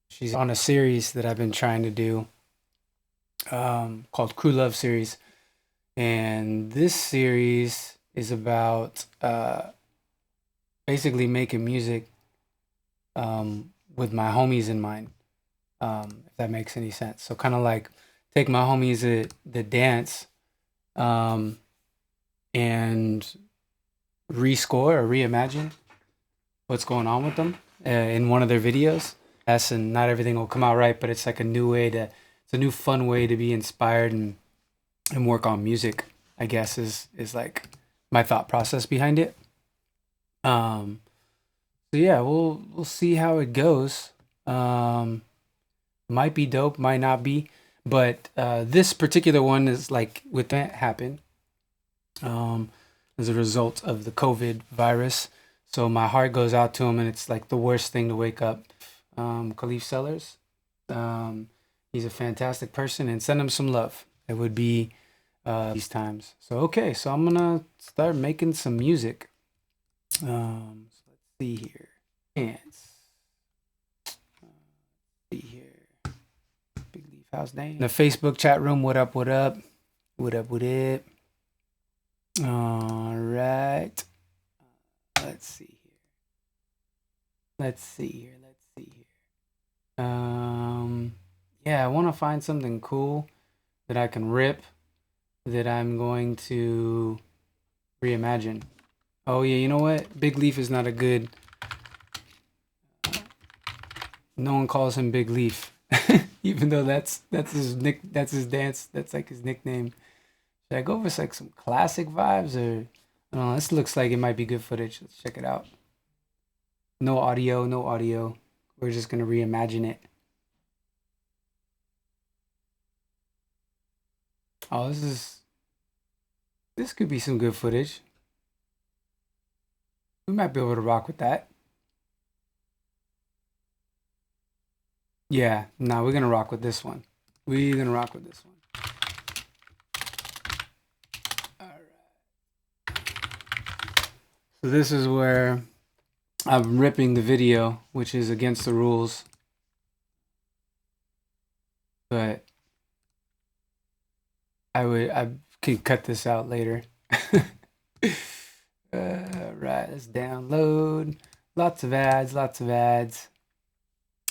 She's on a series that I've been trying to do called Crew Love series. And this series is about basically making music with my homies in mind, if that makes any sense. So kind of like take my homies that dance um, and rescore or reimagine what's going on with them in one of their videos. Yes, and not everything will come out right, but it's like a new way to, it's a new fun way to be inspired and work on music, I guess is like my thought process behind it. Um, so yeah, we'll see how it goes. Um, might be dope, might not be, but this particular one is like with that happened um, as a result of the COVID virus. So my heart goes out to him, and it's like the worst thing to wake up. Caleaf Sellers, um, he's a fantastic person, and send him some love. It would be these times. So okay, so I'm gonna start making some music. So let's see here. Dance. See here. Big Leaf House name. The Facebook chat room. What up? What up? What up? What up? All right. Let's see here. Let's see here. Let's see here. Yeah, I want to find something cool that I can rip that I'm going to reimagine. Oh yeah, you know what? Big Leaf is not a good. No one calls him Big Leaf, even though that's his dance. That's like his nickname. Should I go for like some classic vibes or? I don't know. This looks like it might be good footage. Let's check it out. No audio, no audio. We're just gonna reimagine it. Oh, this could be some good footage. We might be able to rock with that. Yeah, no, we're gonna rock with this one. We're gonna rock with this one. All right. So this is where I'm ripping the video, which is against the rules. But I could cut this out later. Right, let's download. Lots of ads, lots of ads.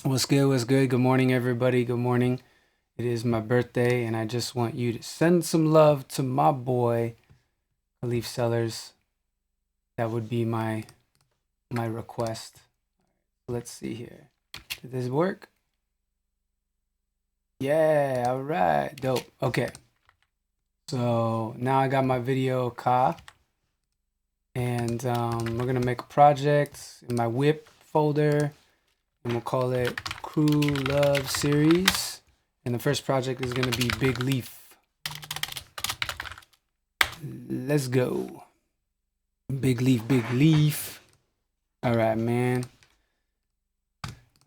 What's good? What's good? Good morning, everybody. Good morning. It is my birthday, and I just want you to send some love to my boy, Caleaf Sellers. That would be my request. Let's see here. Did this work? Yeah, all right. Dope. Okay. So now I got my video and we're gonna make a project in my whip folder, and we'll call it Crew Love Series. And the first project is gonna be Big Leaf. Let's go. Big Leaf, Big Leaf. All right, man.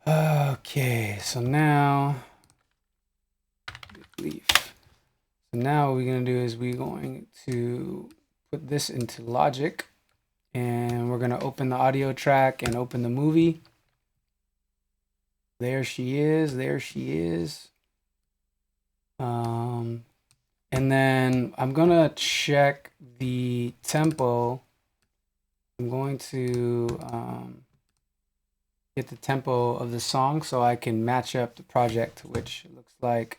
Okay, so now Big Leaf. So now what we're gonna do is we're going to put this into Logic, and we're gonna open the audio track and open the movie. There she is. There she is. And then I'm gonna check the tempo. I'm going to get the tempo of the song so I can match up the project, which looks like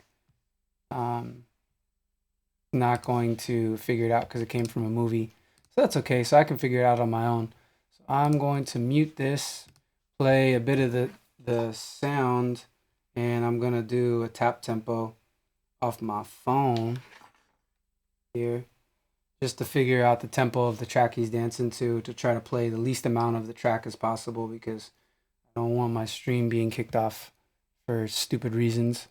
not going to figure it out because it came from a movie. So that's okay. So I can figure it out on my own. So I'm going to mute this, play a bit of the sound, and I'm gonna do a tap tempo off my phone here, just to figure out the tempo of the track he's dancing to try to play the least amount of the track as possible, because I don't want my stream being kicked off for stupid reasons.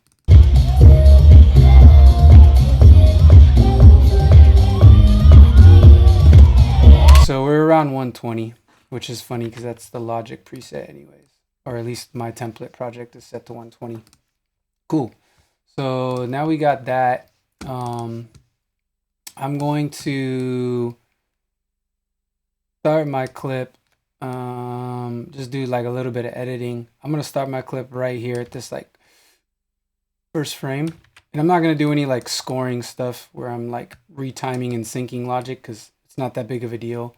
So we're around 120, which is funny because that's the Logic preset anyways, or at least my template project is set to 120. Cool. So now we got that. I'm going to start my clip just do like a little bit of editing. I'm gonna start my clip right here at this like first frame. And I'm not gonna do any like scoring stuff where I'm like retiming and syncing logic because it's not that big of a deal.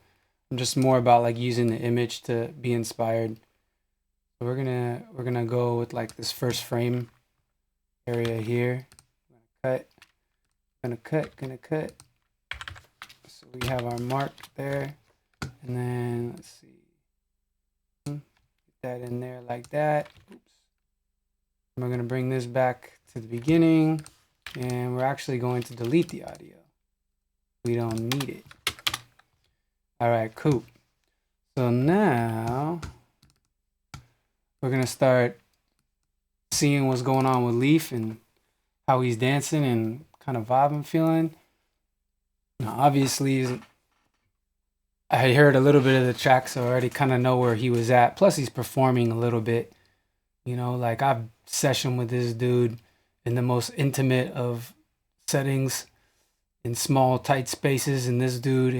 I'm just more about like using the image to be inspired. So we're gonna go with like this first frame area here. Gonna cut. So we have our mark there, and then let's see, get that in there like that. Oops. And we're gonna bring this back to the beginning, and we're actually going to delete the audio. We don't need it. All right, cool. So now we're gonna start seeing what's going on with Leaf and how he's dancing and kind of vibe I'm feeling. Now, obviously, I heard a little bit of the track, so I already kind of know where he was at. Plus, he's performing a little bit. You know, like I've sessioned with this dude in the most intimate of settings in small, tight spaces, and this dude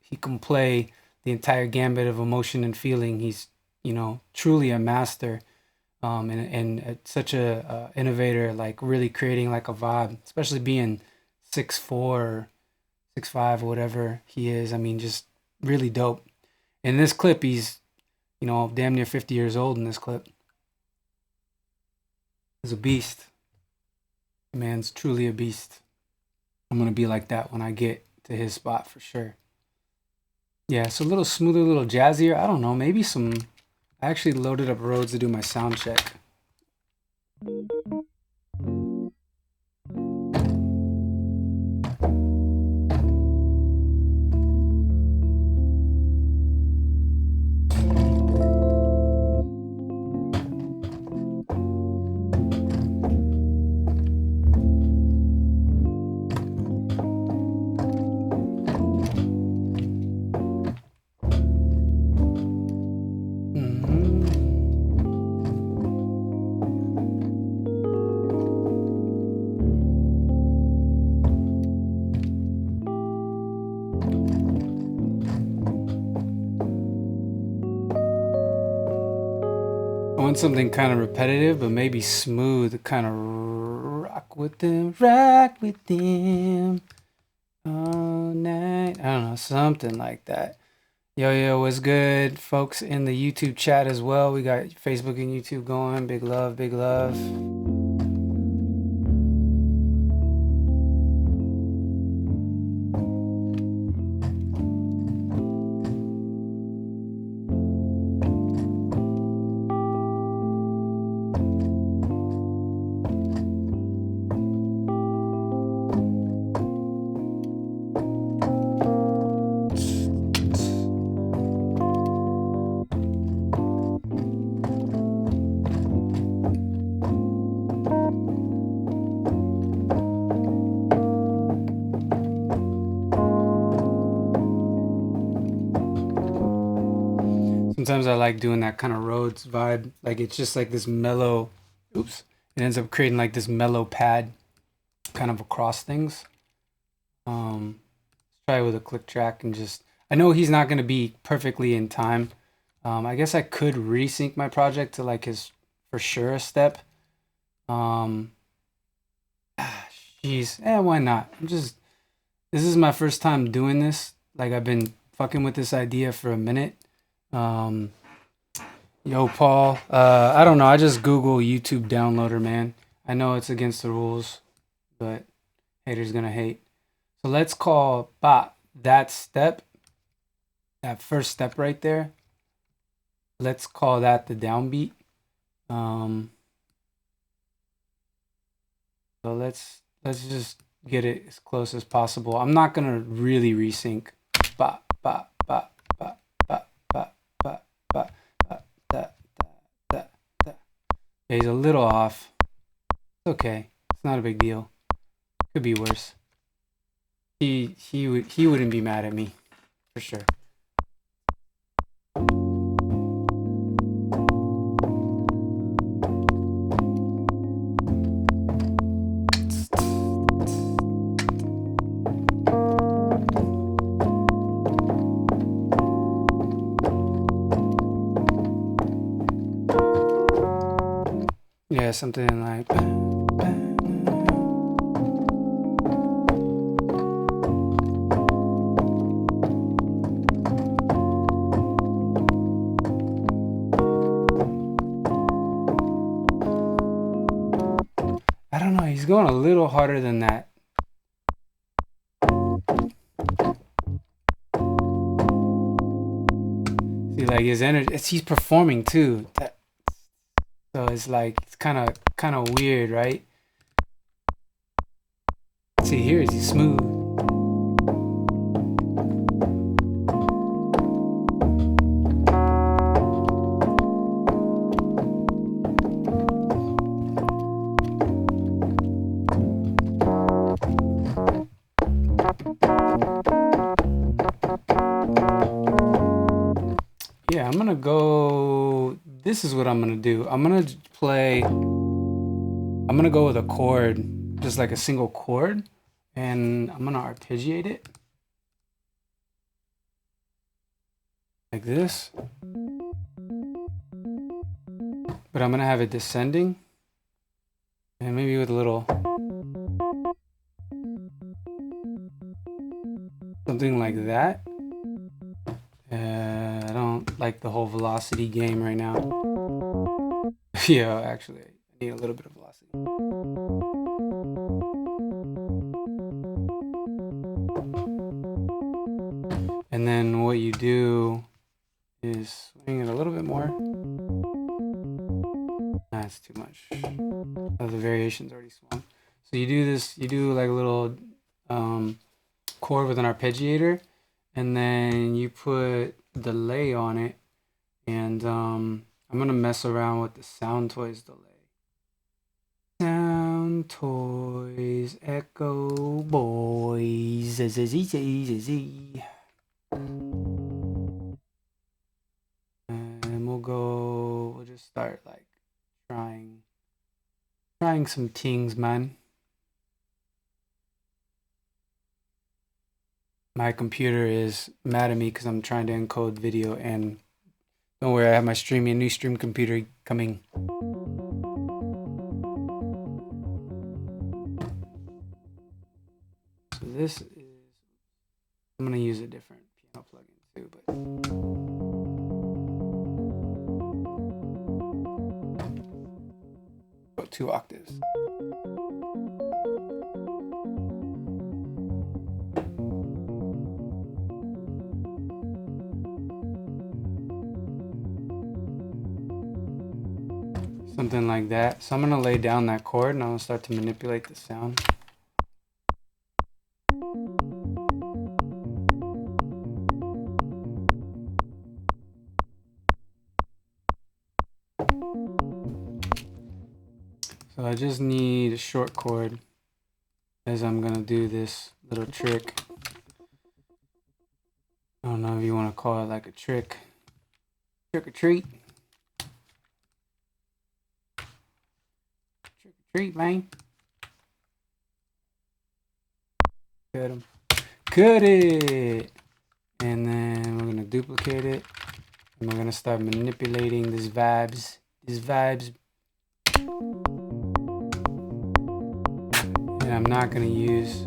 he can play the entire gambit of emotion and feeling. He's, you know, truly a master. And such a innovator, like really creating like a vibe, especially being 6'4" or 6'5" or whatever he is. I mean, just really dope. In this clip, he's, you know, damn near 50 years old in this clip. He's a beast. The man's truly a beast. I'm gonna be like that when I get to his spot for sure. Yeah, so a little smoother, a little jazzier. I don't know, maybe some. I actually loaded up Rhodes to do my sound check. I want something kind of repetitive, but maybe smooth, kind of rock with them all night. I don't know, something like that. Yo, what's good, folks in the YouTube chat as well? We got Facebook and YouTube going. Big love, big love. Sometimes I like doing that kind of Rhodes vibe. Like it's just like this mellow, oops. It ends up creating like this mellow pad kind of across things. Let's try it with a click track and just, I know he's not going to be perfectly in time. I guess I could resync my project to like his for sure step. Jeez, why not? This is my first time doing this. Like I've been fucking with this idea for a minute. Yo, Paul, I don't know. I just Google YouTube downloader, man. I know it's against the rules, but haters gonna hate. So let's call that step, that first step right there. Let's call that the downbeat. So let's just get it as close as possible. I'm not gonna really resync. He's a little off. It's okay. It's not a big deal. Could be worse. He wouldn't be mad at me, for sure. Yeah, something like. I don't know, he's going a little harder than that. See, like his energy, he's performing too. So it's like, it's kind of weird, right? See, here is he smooth. Yeah, I'm gonna go. This is what I'm gonna do. I'm gonna go with a chord, just like a single chord, and I'm gonna arpeggiate it like this. But I'm gonna have it descending, and maybe with a little something like that. I don't like the whole velocity game right now. Yeah, actually, I need a little bit of velocity. And then what you do is swing it a little bit more. That's too much. Oh, the variation's already swung. So you do this, you do like a little chord with an arpeggiator, and then you put delay on it, and I'm gonna mess around with the Sound Toys delay. Sound Toys Echo Boys. And we'll just start like trying some things, man. My computer is mad at me because I'm trying to encode video, and don't worry, I have my new stream computer coming. So this is, I'm gonna use a different piano plugin too, but go 2 octaves. Something like that. So I'm gonna lay down that chord and I'm gonna start to manipulate the sound. So I just need a short chord as I'm gonna do this little trick. I don't know if you want to call it like a trick or treat. Trick or treat, man. Cut him. Cut it! And then we're gonna duplicate it. And we're gonna start manipulating these vibes. And I'm not gonna use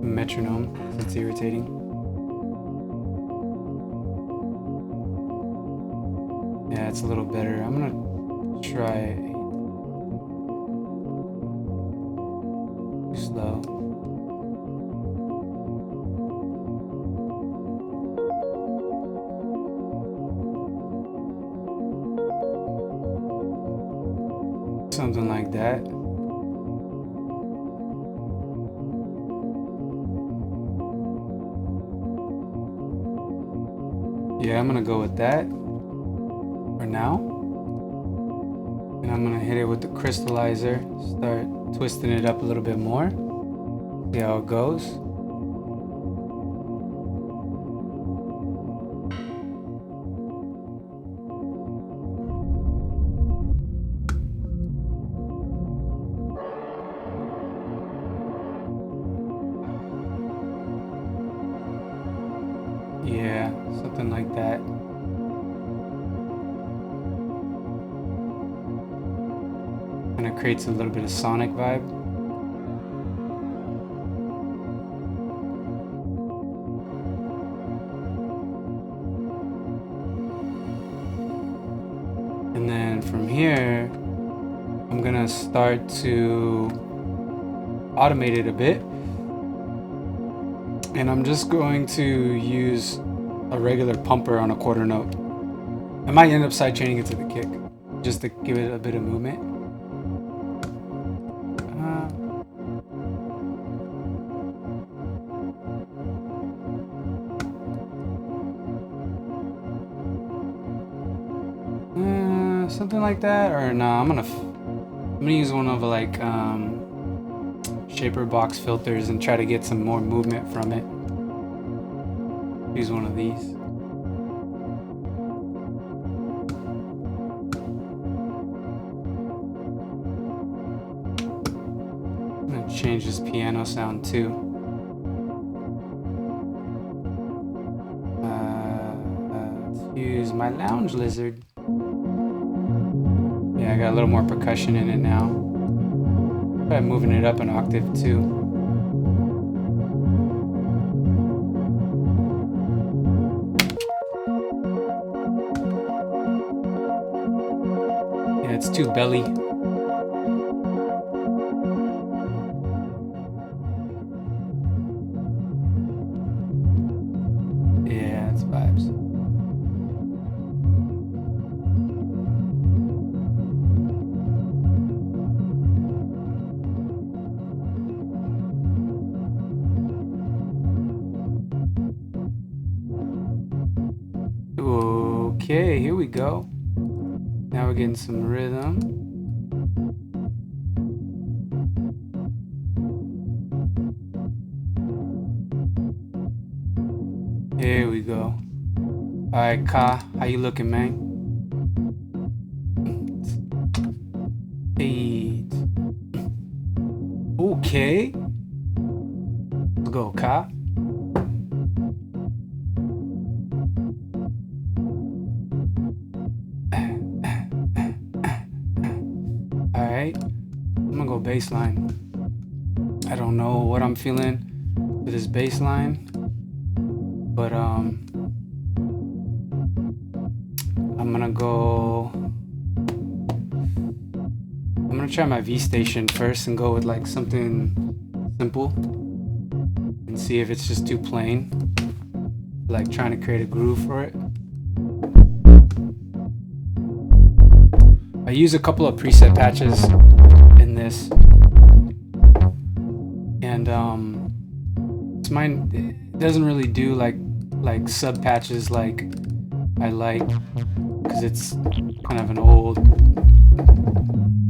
metronome because it's irritating. Yeah, it's a little better. I'm gonna try slow. Something like that. Yeah, I'm gonna go with that for now. And I'm gonna hit it with the crystallizer, start twisting it up a little bit more. See how it goes. Yeah, something like that. Kind of creates a little bit of sonic vibe. And then from here, I'm gonna start to automate it a bit. And I'm just going to use a regular pumper on a quarter note. I might end up sidechaining it to the kick, just to give it a bit of movement. Something like that, or no, I'm gonna use one of like shaper box filters and try to get some more movement from it. Use one of these. I'm gonna change this piano sound too. Let's use my lounge lizard. Yeah, I got a little more percussion in it now. Try moving it up an octave too. Yeah, it's too belly. Yeah, it's vibes. Okay, here we go. Now we're getting some rhythm. Here we go. Alright, Ka, how you looking, man? 8. Okay. Let's go, Ka. Alright. I'm gonna go bass line. I don't know what I'm feeling for this bass line, but I'm gonna try my V station first and go with like something simple and see if it's just too plain, like trying to create a groove for it. I use a couple of preset patches in this, and mine it doesn't really do like sub patches like I like, because it's kind of an old.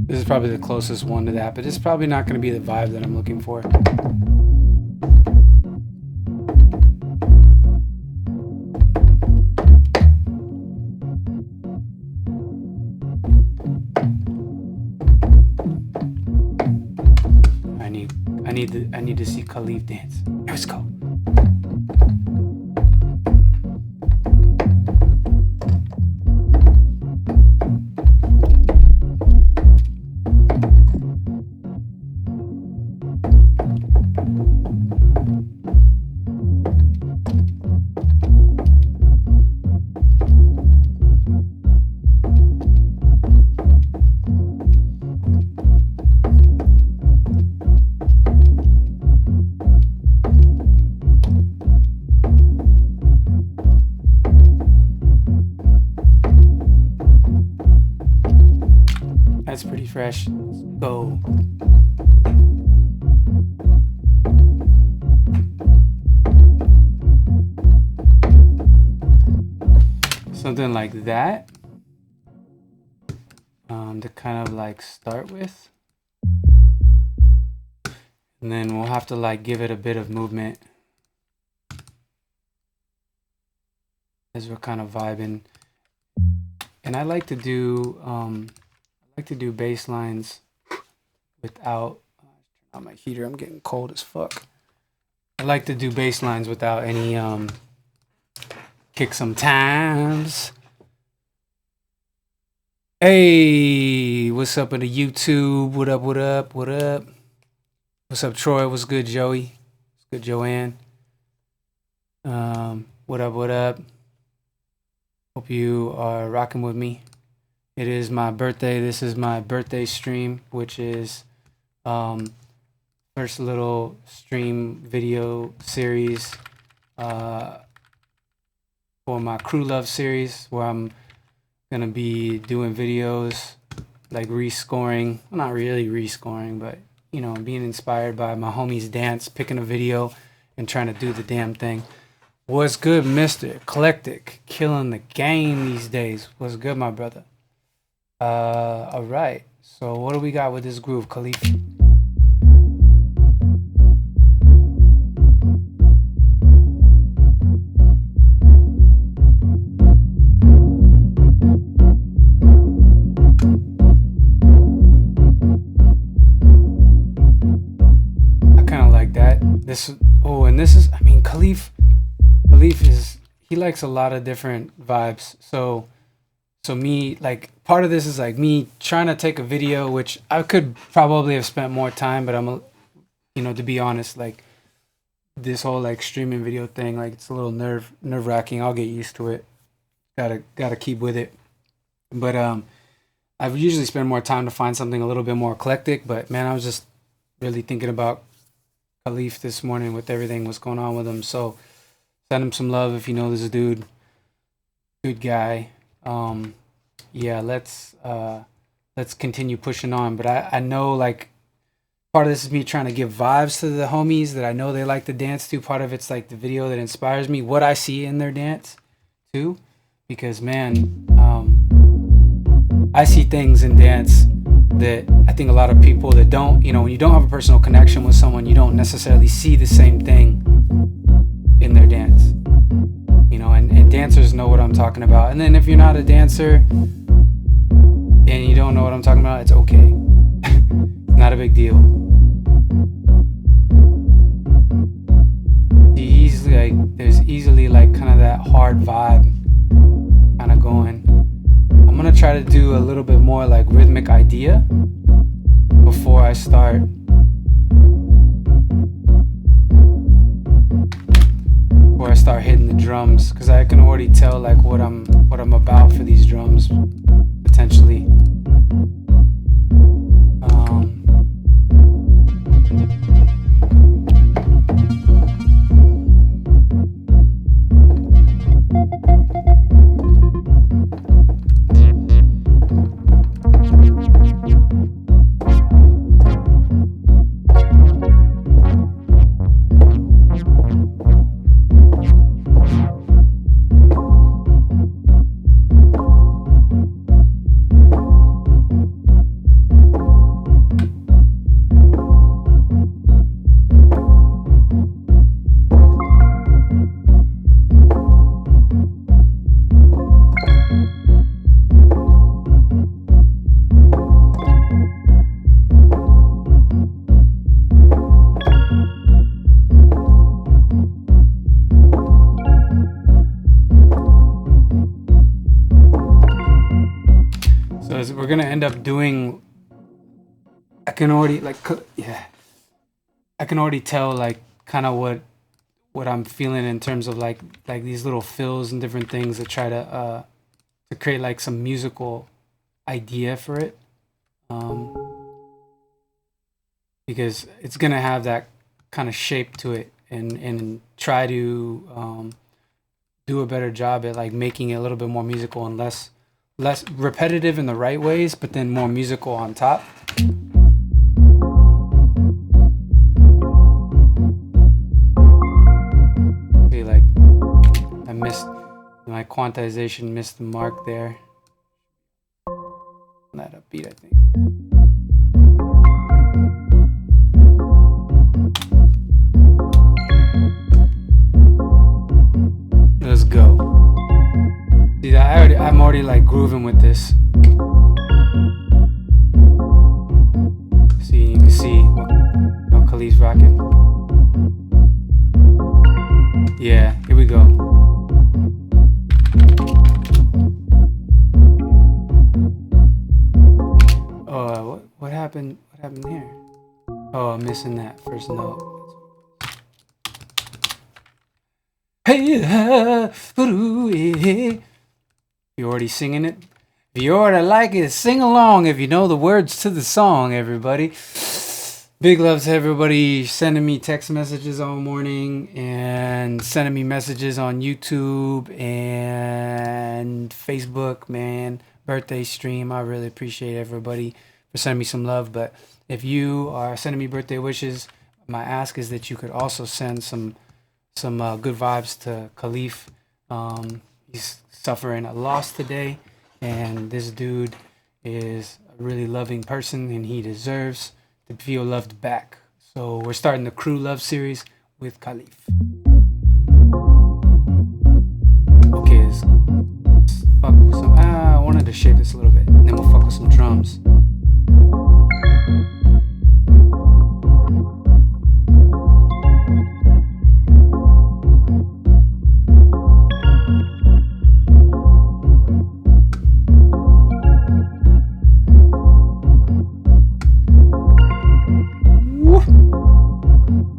This is probably the closest one to that, but it's probably not going to be the vibe that I'm looking for. I need to see Caleaf dance. Let's go. That's pretty fresh. Let's go. Something like that. To kind of like start with. And then we'll have to like give it a bit of movement as we're kind of vibing. And I like to do bass lines without turn on my heater. I'm getting cold as fuck. I like to do bass lines without any kick sometimes. Hey, what's up in the YouTube? What up, what up, what up? What's up, Troy? What's good, Joey? What's good, Joanne? What up, what up? Hope you are rocking with me. It is my birthday. This is my birthday stream, which is first little stream video series for my Crew Love series, where I'm gonna be doing videos like rescoring, well, not really rescoring, but you know, being inspired by my homies dance, picking a video and trying to do the damn thing. What's good, Mr. Eclectic? Killing the game these days. What's good, my brother? All right. So what do we got with this groove, Caleaf? I kind of like that. And this is, I mean, Caleaf is, he likes a lot of different vibes. So me, like, part of this is like me trying to take a video, which I could probably have spent more time, but to be honest, like this whole like streaming video thing, like it's a little nerve wracking. I'll get used to it. Gotta keep with it. But I usually spend more time to find something a little bit more eclectic. But man, I was just really thinking about Caleaf this morning with everything what's going on with him. So send him some love if you know this dude. Good guy. Yeah, let's continue pushing on. But I know, like, part of this is me trying to give vibes to the homies that I know they like to dance to. Part of it's like the video that inspires me, what I see in their dance too, because man, I see things in dance that I think a lot of people that don't, when you don't have a personal connection with someone, you don't necessarily see the same thing in their dance. And dancers know what I'm talking about. And then if you're not a dancer and you don't know what I'm talking about, it's okay. It's not a big deal. There's easily like kind of that hard vibe kind of going. I'm gonna try to do a little bit more like rhythmic idea before I start hitting the drums, because I can already tell like what I'm about for these drums potentially. We're gonna end up doing, I can already tell like kind of what I'm feeling in terms of like these little fills and different things that try to create like some musical idea for it, because it's gonna have that kind of shape to it, and try to do a better job at like making it a little bit more musical and less repetitive in the right ways, but then more musical on top. See, like I missed my quantization, missed the mark there. Not upbeat, I think. Let's go. See, I'm already like grooving with this. See, you can see how Caleaf's rocking. Yeah, here we go. Oh, what happened? What happened here? Oh, I'm missing that first note. Hey, you already singing it? If you already like it, sing along if you know the words to the song, everybody. Big love to everybody sending me text messages all morning and sending me messages on YouTube and Facebook, man. Birthday stream. I really appreciate everybody for sending me some love. But if you are sending me birthday wishes, my ask is that you could also send some good vibes to Caleaf. He's suffering a loss today, and this dude is a really loving person, and he deserves to feel loved back. So we're starting the Crew Love series with Caleaf. Okay, let's fuck with some. I wanted to shape this a little bit, and then we'll fuck with some drums.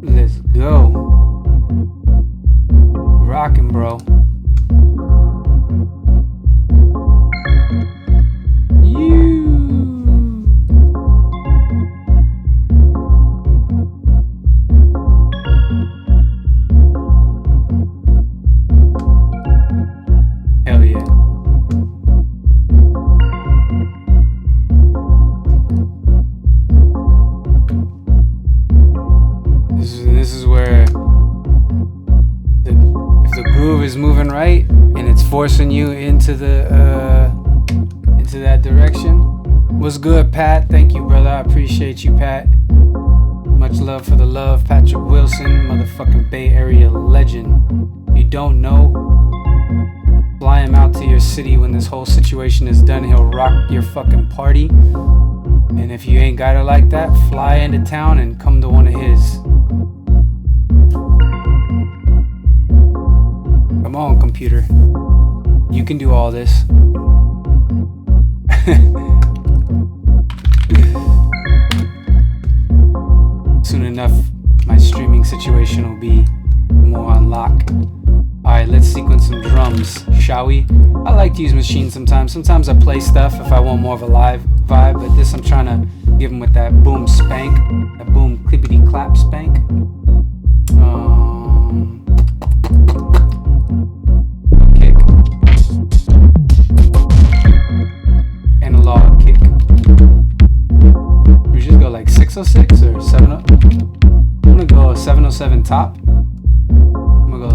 Let's go. Rockin', bro. Hell yeah. This is where if the groove is moving right and it's forcing you into that direction. What's good, Pat? Thank you, brother. I appreciate you, Pat. Much love for the love, Patrick Wilson, motherfucking Bay Area legend. If you don't know, fly him out to your city when this whole situation is done. He'll rock your fucking party. And if you ain't got it like that, fly into town and come to one of his. Come on, computer. You can do all this. Soon enough, my streaming situation will be more on lock. Alright, let's sequence some drums, shall we? I like to use machines sometimes. Sometimes I play stuff if I want more of a live vibe, but this I'm trying to give them with that boom spank, that boom clippity clap spank. Kick. Analog kick. We just go like 606 or 70. I'm gonna go 707 top. I'm gonna go.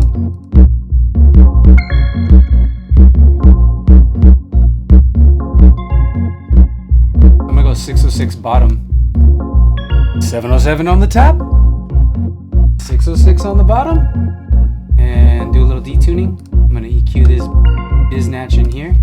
I'm gonna go 606 bottom. 707 on the top. 606 on the bottom. And do a little detuning. I'm gonna EQ this biznatch in here.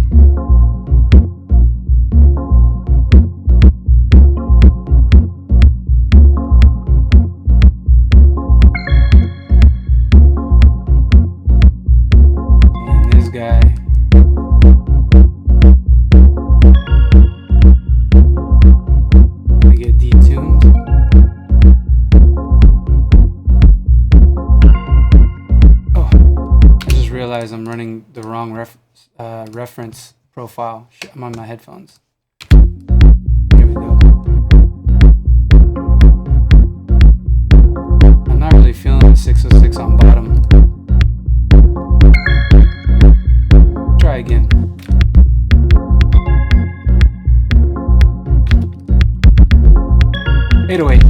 And this guy. Gonna get detuned. Realize I'm running the wrong reference profile. I'm on my headphones. Here we go. I'm not really feeling the 606 on bottom. Try again. Eight oh eight.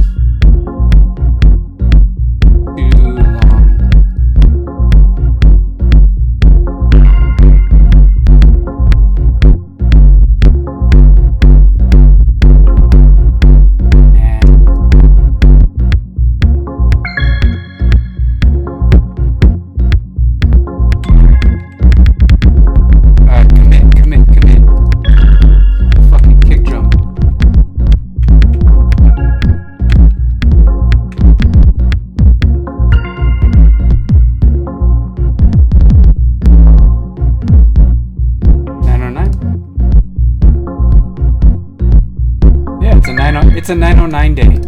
It's a 909 day.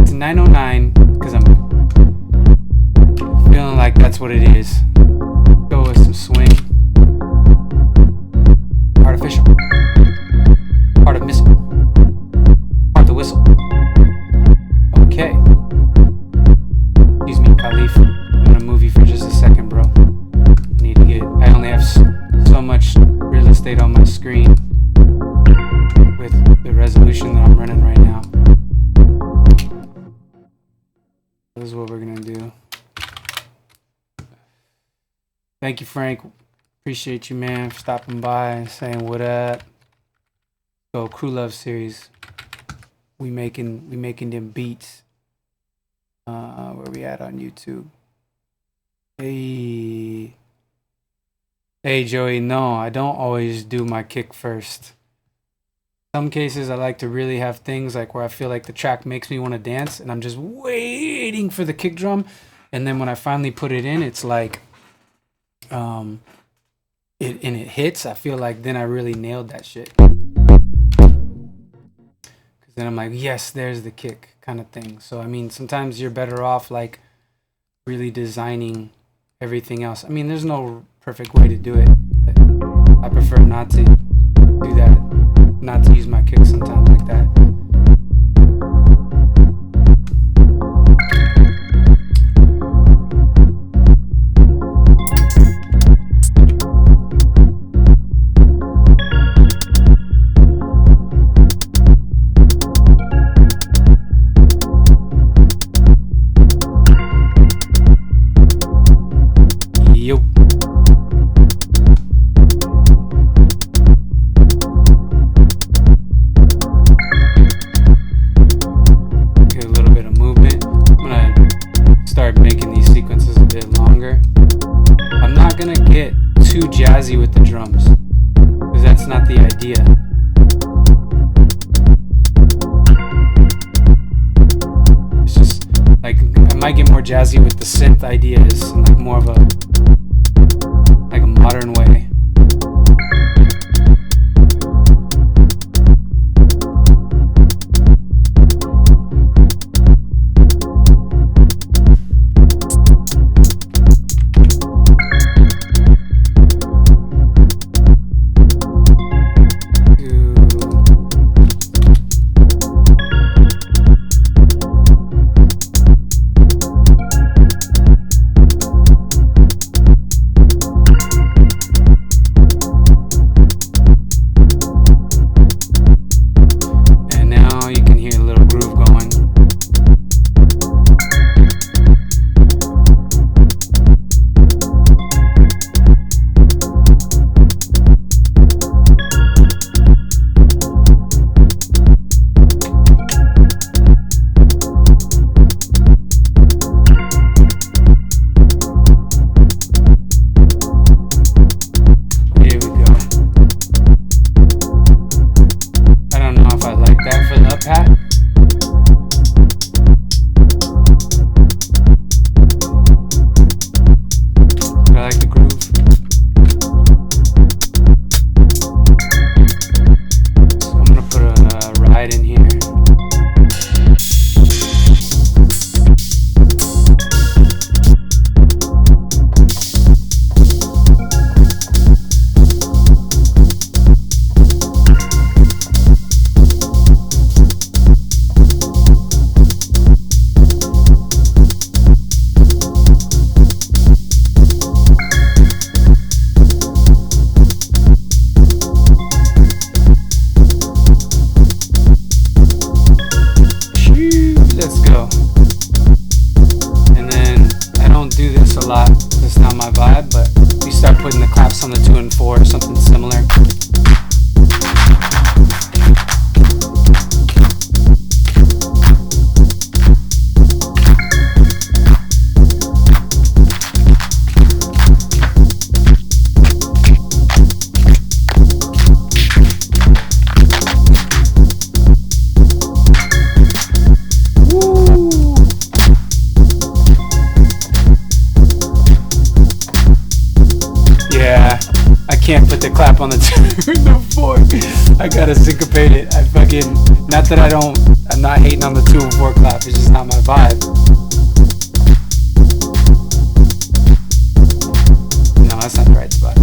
It's a 909 because I'm feeling like that's what it is. Go with some swing. Artificial. Part of missile. Part of the whistle. Okay. Excuse me, Caleaf. I'm gonna move you for just a second, bro. I only have so much real estate on my screen with the resolution that I'm running right now. This is what we're gonna do. Thank you, Frank. Appreciate you, man, for stopping by, saying what up. So Crew Love series. We making them beats. Where we at on YouTube? Hey Joey, no, I don't always do my kick first. Some cases I like to really have things like where I feel like the track makes me want to dance and I'm just waiting for the kick drum, and then when I finally put it in, it's like it hits. I feel like then I really nailed that shit. Cause then I'm like, yes, there's the kick kind of thing. So I mean, sometimes you're better off like really designing everything else. I mean, there's no perfect way to do it. I prefer not to do that, not to use my kick sometimes like that. Yo. Too jazzy with the drums, because that's not the idea. It's just like I might get more jazzy with the synth ideas and like more of a modern way. can't put the clap on the 2 and the 4. I gotta syncopate it. I fucking, not that I'm not hating on the 2 and 4 clap. It's just not my vibe. No, that's not the right spot.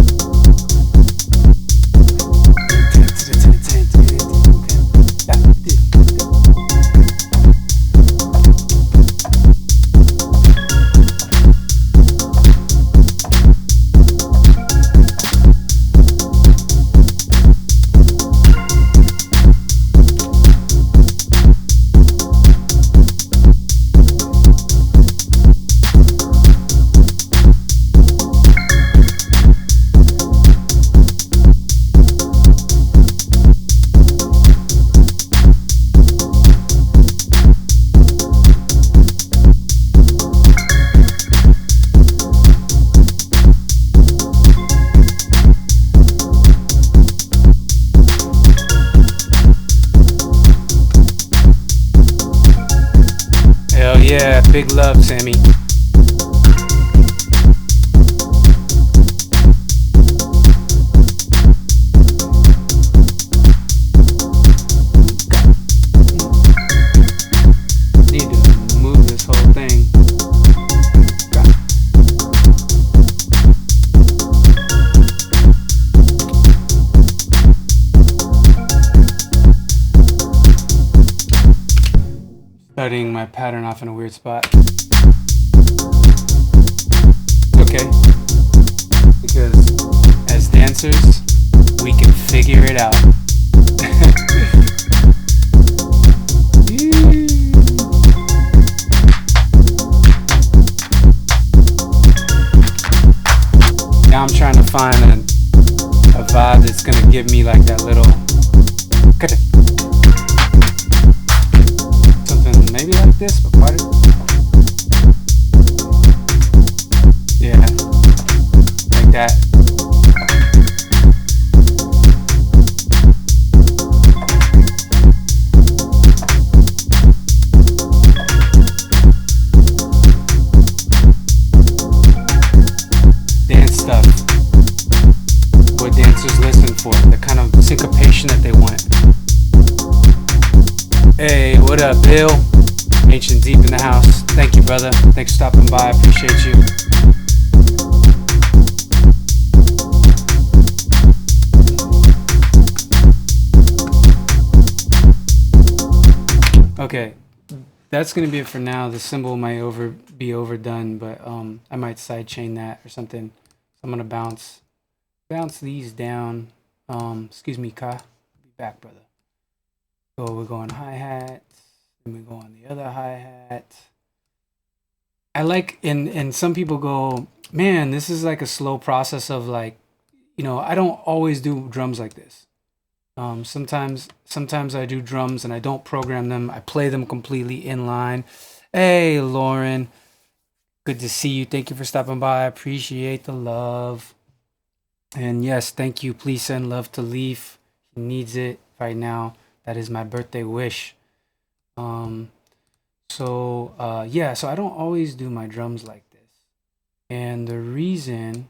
Yeah, big love, Sammy. Need to move this whole thing. Starting my pattern off in a weird spot. Okay. Because as dancers, we can figure it out. Now I'm trying to find a vibe that's gonna give me like that little something maybe like this, but part of yeah, like that. Dance stuff. What dancers listen for, the kind of syncopation that they want. Hey, what up, Bill? Ancient Deep in the house. Thank you, brother. Thanks for stopping by. I appreciate you. Okay, that's gonna be it for now. The symbol might be overdone, but I might sidechain that or something. So I'm gonna bounce these down. Excuse me, Ka. Be back, brother. So we're going hi-hat, then we go on the other hi-hat. I like, and some people go, man, this is like a slow process of like, I don't always do drums like this. Sometimes I do drums and I don't program them. I play them completely in line. Hey, Lauren, good to see you. Thank you for stopping by. I appreciate the love. And yes, thank you. Please send love to Leaf. He needs it right now. That is my birthday wish. So I don't always do my drums like this. And the reason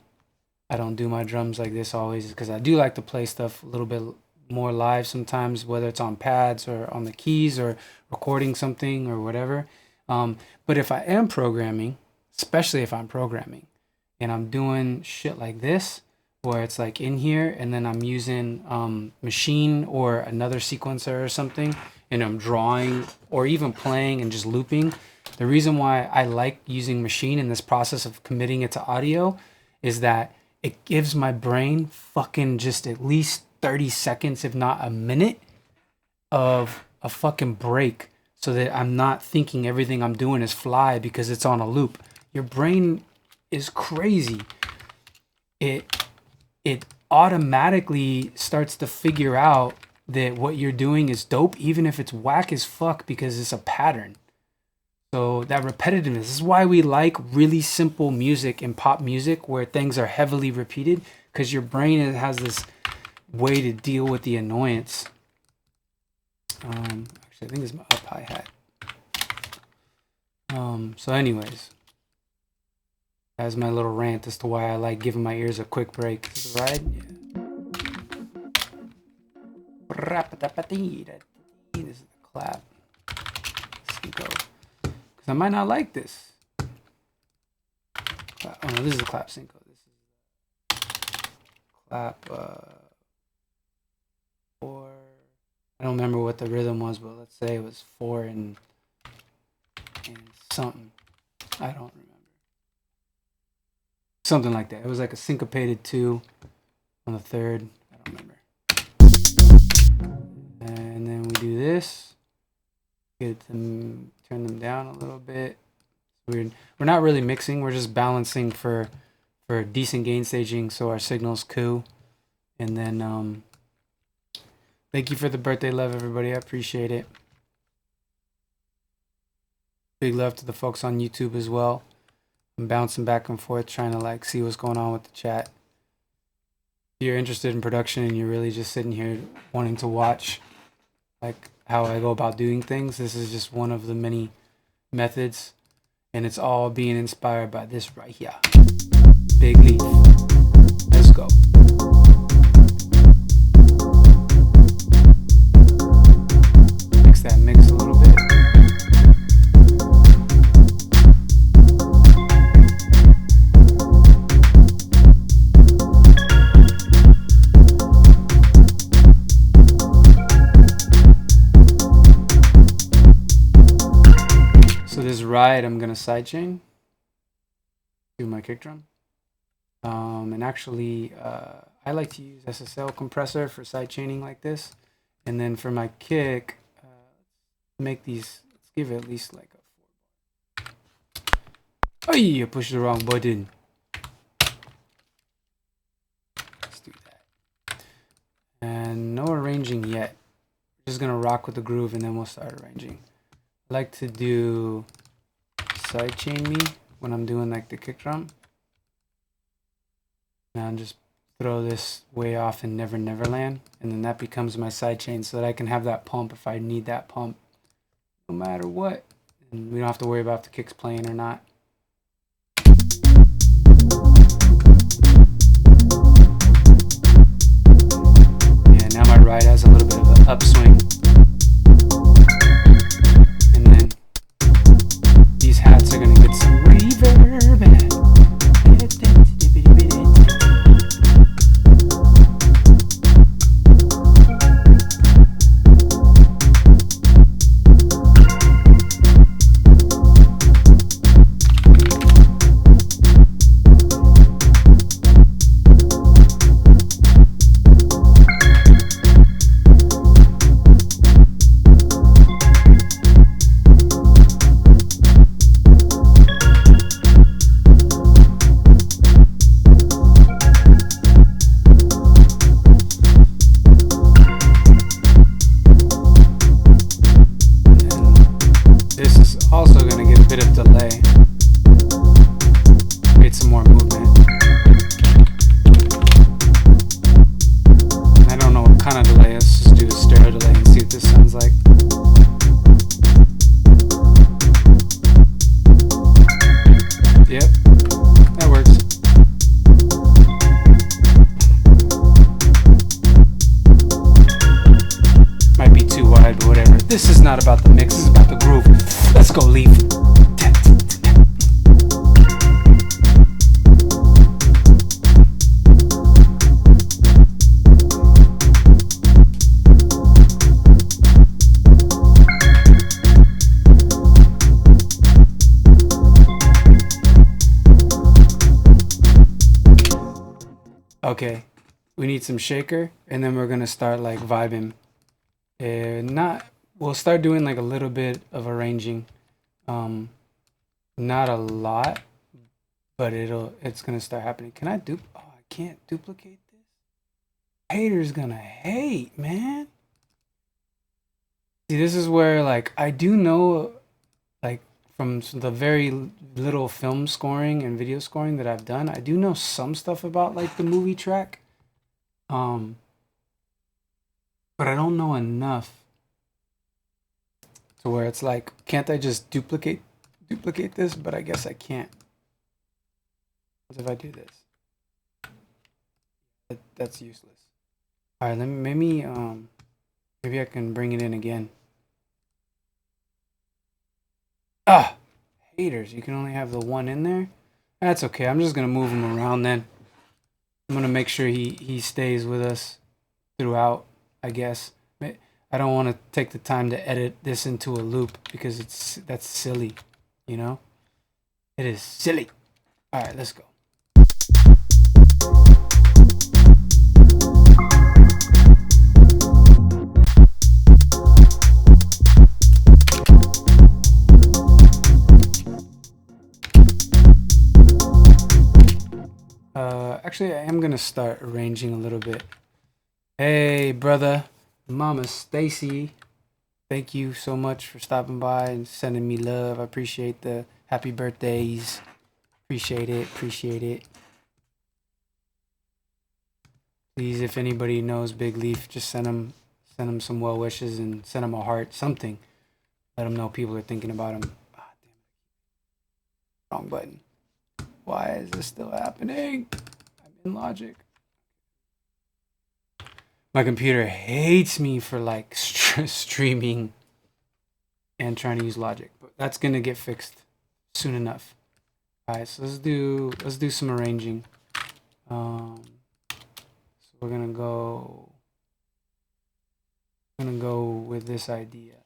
I don't do my drums like this always is because I do like to play stuff a little bit more live sometimes, whether it's on pads or on the keys or recording something or whatever. But if I am programming, especially if I'm programming and I'm doing shit like this, where it's like in here and then I'm using Machine or another sequencer or something, and I'm drawing or even playing and just looping. The reason why I like using Machine in this process of committing it to audio is that it gives my brain fucking just at least 30 seconds, if not a minute, of a fucking break, so that I'm not thinking everything I'm doing is fly because it's on a loop. Your brain is crazy. It automatically starts to figure out that what you're doing is dope, even if it's whack as fuck, because it's a pattern. So that repetitiveness is why we like really simple music and pop music where things are heavily repeated, because your brain has this way to deal with the annoyance. Actually, I think it's my up hi-hat. So anyways, as my little rant as to why I like giving my ears a quick break. Is it right? Yeah. This is the clap. Synco. Because I might not like this. Oh no, this is the clap synco. This is clap 4. I don't remember what the rhythm was, but let's say it was 4 and something. I don't remember. Something like that. It was like a syncopated 2 on the 3rd. I don't remember. And then we do this. Get them, turn them down a little bit. We're not really mixing. We're just balancing for decent gain staging, so our signals coup. And then thank you for the birthday love, everybody. I appreciate it. Big love to the folks on YouTube as well. I'm bouncing back and forth trying to like see what's going on with the chat. If you're interested in production and you're really just sitting here wanting to watch like how I go about doing things, this is just one of the many methods, and it's all being inspired by this right here. Big Leaf. Let's go. Mix that mix a little bit. So this ride, I'm gonna sidechain, do my kick drum. And actually, I like to use SSL compressor for sidechaining like this. And then for my kick, make these, let's give it at least like a 4 bar. Oh, you pushed the wrong button. Let's do that. And no arranging yet. We're just gonna rock with the groove and then we'll start arranging. I like to do sidechain me when I'm doing like the kick drum. And just throw this way off in Never Never Land, and then that becomes my sidechain so that I can have that pump if I need that pump no matter what. And we don't have to worry about if the kick's playing or not. Yeah, now my ride has a little bit of an upswing. And then these hats are gonna get some reverb. This is not about the mix, this is about the groove. Let's go, Leaf. Okay, we need some shaker, and then we're gonna start like vibing. We'll start doing like a little bit of arranging, not a lot, but it's gonna start happening. Can I I can't duplicate this. Haters gonna hate, man. See, this is where like I do know, like from the very little film scoring and video scoring that I've done, I do know some stuff about like the movie track, but I don't know enough to where it's like, can't I just duplicate this? But I guess I can't. What if I do this? That's useless. All right, maybe I can bring it in again. Ah, haters! You can only have the one in there. That's okay. I'm just gonna move him around then. I'm gonna make sure he stays with us throughout. I guess I don't want to take the time to edit this into a loop because that's silly. You know, it is silly. All right, let's go. Actually, I am gonna start arranging a little bit. Hey, brother, Mama Stacy, thank you so much for stopping by and sending me love. I appreciate the happy birthdays. Appreciate it. Appreciate it. Please, if anybody knows Big Leaf, just send him some well wishes and send him a heart, something. Let him know people are thinking about him. Ah, damn it. Wrong button. Why is this still happening? I'm in Logic. My computer hates me for like streaming and trying to use Logic, but that's gonna get fixed soon enough. All right, so let's do some arranging. So we're gonna go with this idea.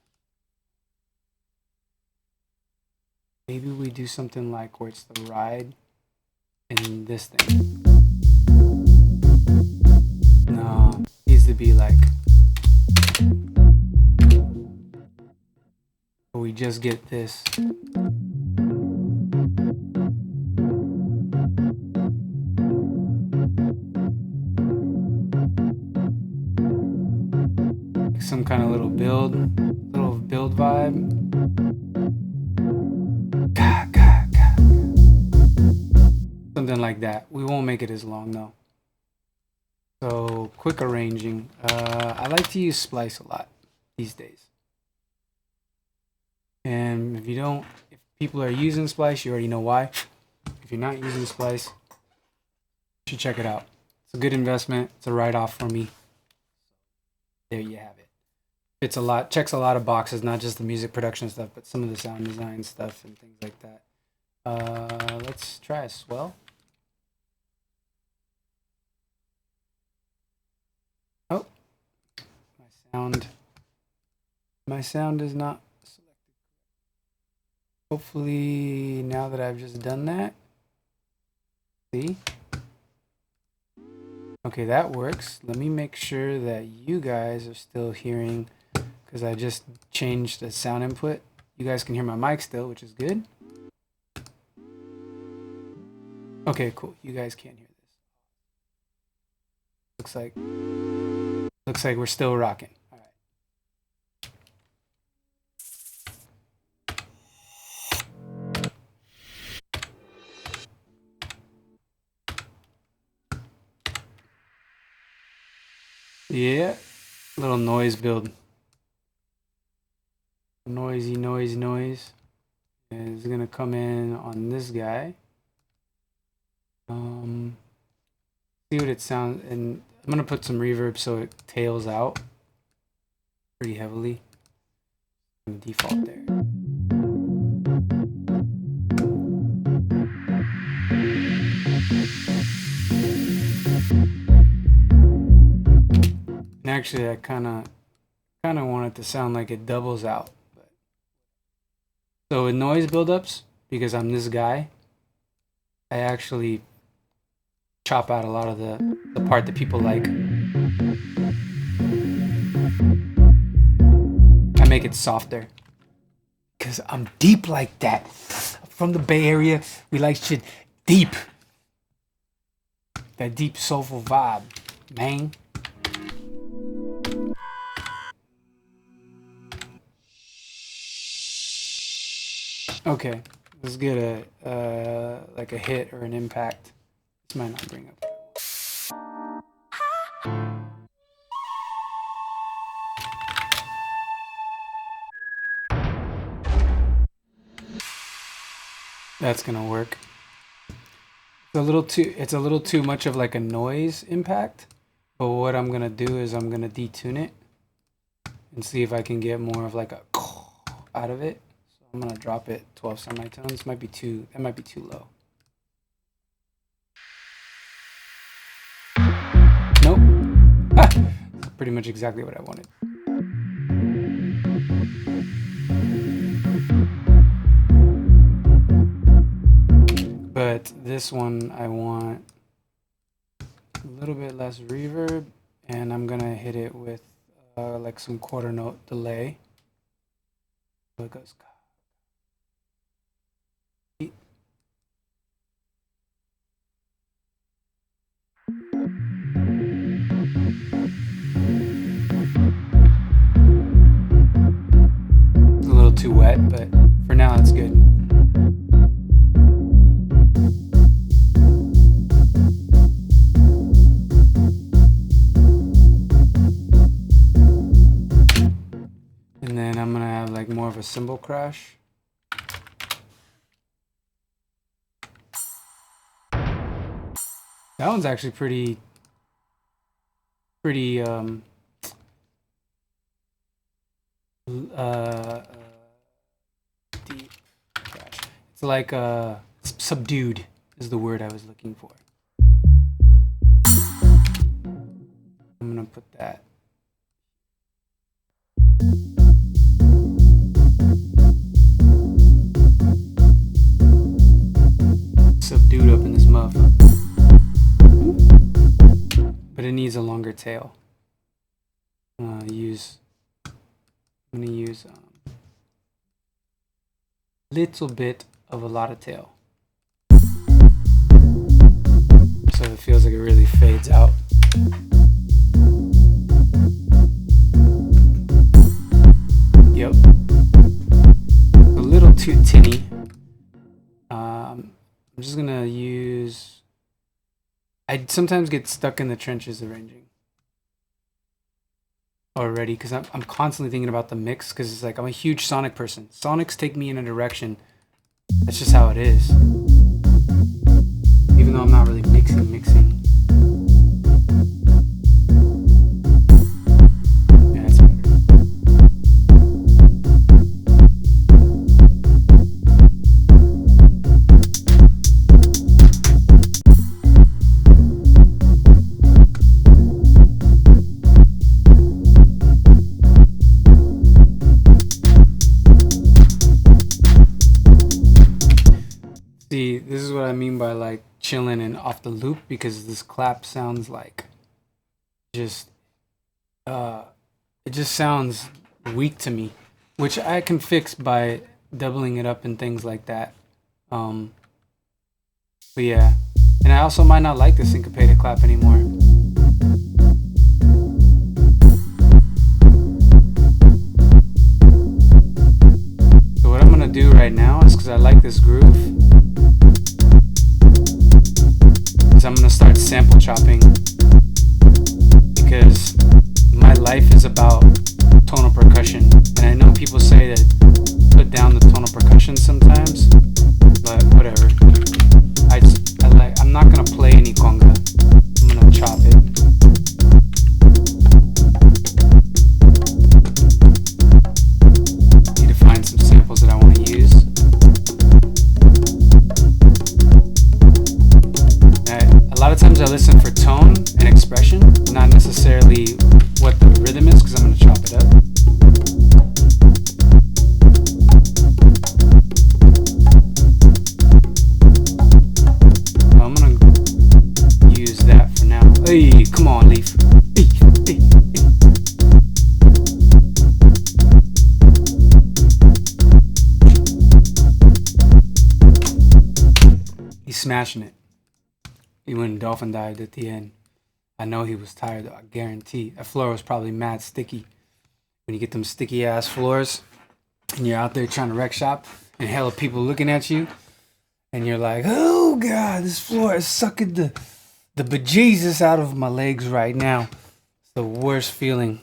Maybe we do something like where it's the ride and this thing. No, it needs to be like we just get this. Like some kind of little build vibe. Something like that. We won't make it as long though. So quick arranging. I like to use Splice a lot these days. And if people are using Splice, you already know why. If you're not using Splice, you should check it out. It's a good investment. It's a write-off for me. There you have it. It's checks a lot of boxes, not just the music production stuff, but some of the sound design stuff and things like that. Let's try a swell. Oh, my sound is not selected. Hopefully, now that I've just done that, see? Okay, that works. Let me make sure that you guys are still hearing, because I just changed the sound input. You guys can hear my mic still, which is good. Okay, cool. You guys can't hear this. Looks like we're still rocking. All right. Yeah, little noise build. Noisy noise. And it's gonna come in on this guy. See what it sounds, and I'm gonna put some reverb so it tails out pretty heavily. Default there. And actually, I kind of want it to sound like it doubles out. So with noise buildups, because I'm this guy, I actually chop out a lot of the part that people like. I make it softer. Because I'm deep like that. I'm from the Bay Area, we like shit deep. That deep soulful vibe, man. Okay, let's get like a hit or an impact. This might not bring up. That's gonna work. it's a little too much of like a noise impact. But what I'm gonna do is I'm gonna detune it and see if I can get more of like a out of it. So I'm gonna drop it 12 semitones. That might be too low. Nope. That's pretty much exactly what I wanted. But this one I want a little bit less reverb, and I'm gonna hit it with like some quarter note delay. So it goes. It's a little too wet, but for now it's good. And then I'm gonna have like more of a cymbal crash. That one's actually pretty deep crash. It's like subdued is the word I was looking for. I'm gonna put that. Subdued up in this motherfucker. But it needs a longer tail. I'm gonna use little bit of a lot of tail. So it feels like it really fades out. Yep. A little too tinny. I'm just gonna use. I sometimes get stuck in the trenches arranging already because I'm constantly thinking about the mix because it's like I'm a huge Sonic person. Sonics take me in a direction. That's just how it is. Even though I'm not really mixing. Yeah, that's better. See, this is what I mean by like chilling and off the loop because this clap sounds like just it just sounds weak to me, which I can fix by doubling it up and things like that. But yeah, and I also might not like the syncopated clap anymore. So what I'm gonna do right now is because I like this groove. I'm gonna start sample chopping because my life is about tonal percussion, and I know people say that put down the tonal percussion sometimes, but whatever. I'm not gonna play any conga. I'm gonna chop it. Need to find some samples that I want to use. A lot of times I listen for tone and expression, not necessarily what the rhythm is, because I'm going to chop it up. I'm going to use that for now. Hey, come on, Leaf. Hey, hey, hey. He's smashing it. He went and dolphin dived at the end. I know he was tired, though. I guarantee. That floor was probably mad sticky. When you get them sticky ass floors and you're out there trying to wreck shop and hella people looking at you and you're like, oh God, this floor is sucking the bejesus out of my legs right now. It's the worst feeling.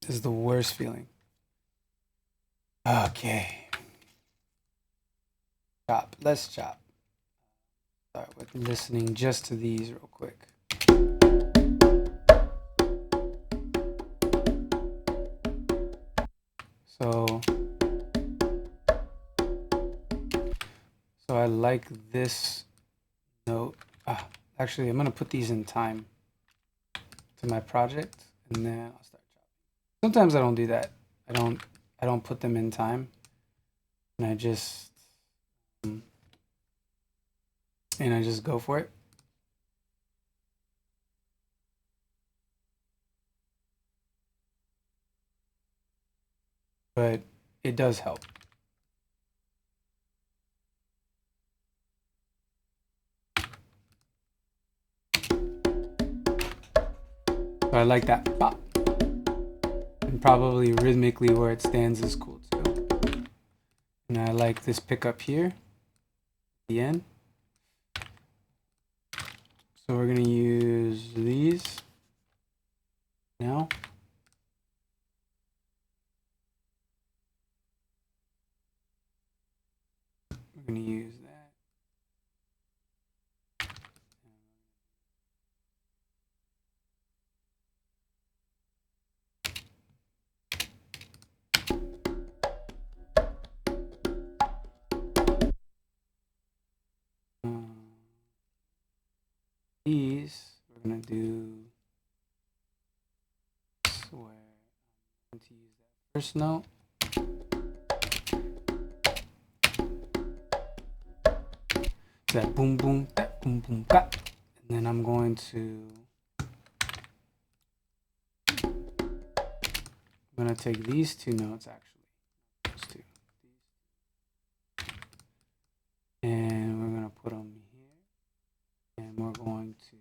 This is the worst feeling. Okay. Chop. Let's chop. Start with listening just to these real quick. So I like this note. Actually, I'm gonna put these in time to my project, and then I'll start chopping. Sometimes I don't do that. I don't put them in time, and I just go for it. But it does help. So I like that pop. And probably rhythmically where it stands is cool too. And I like this pickup here at the end. So we're gonna use these now. We're gonna use that. These we're gonna do where I'm going to use that first note. That boom boom that boom boom got, and then I'm going to take these two notes actually, those two, and we're gonna put them here, and we're going to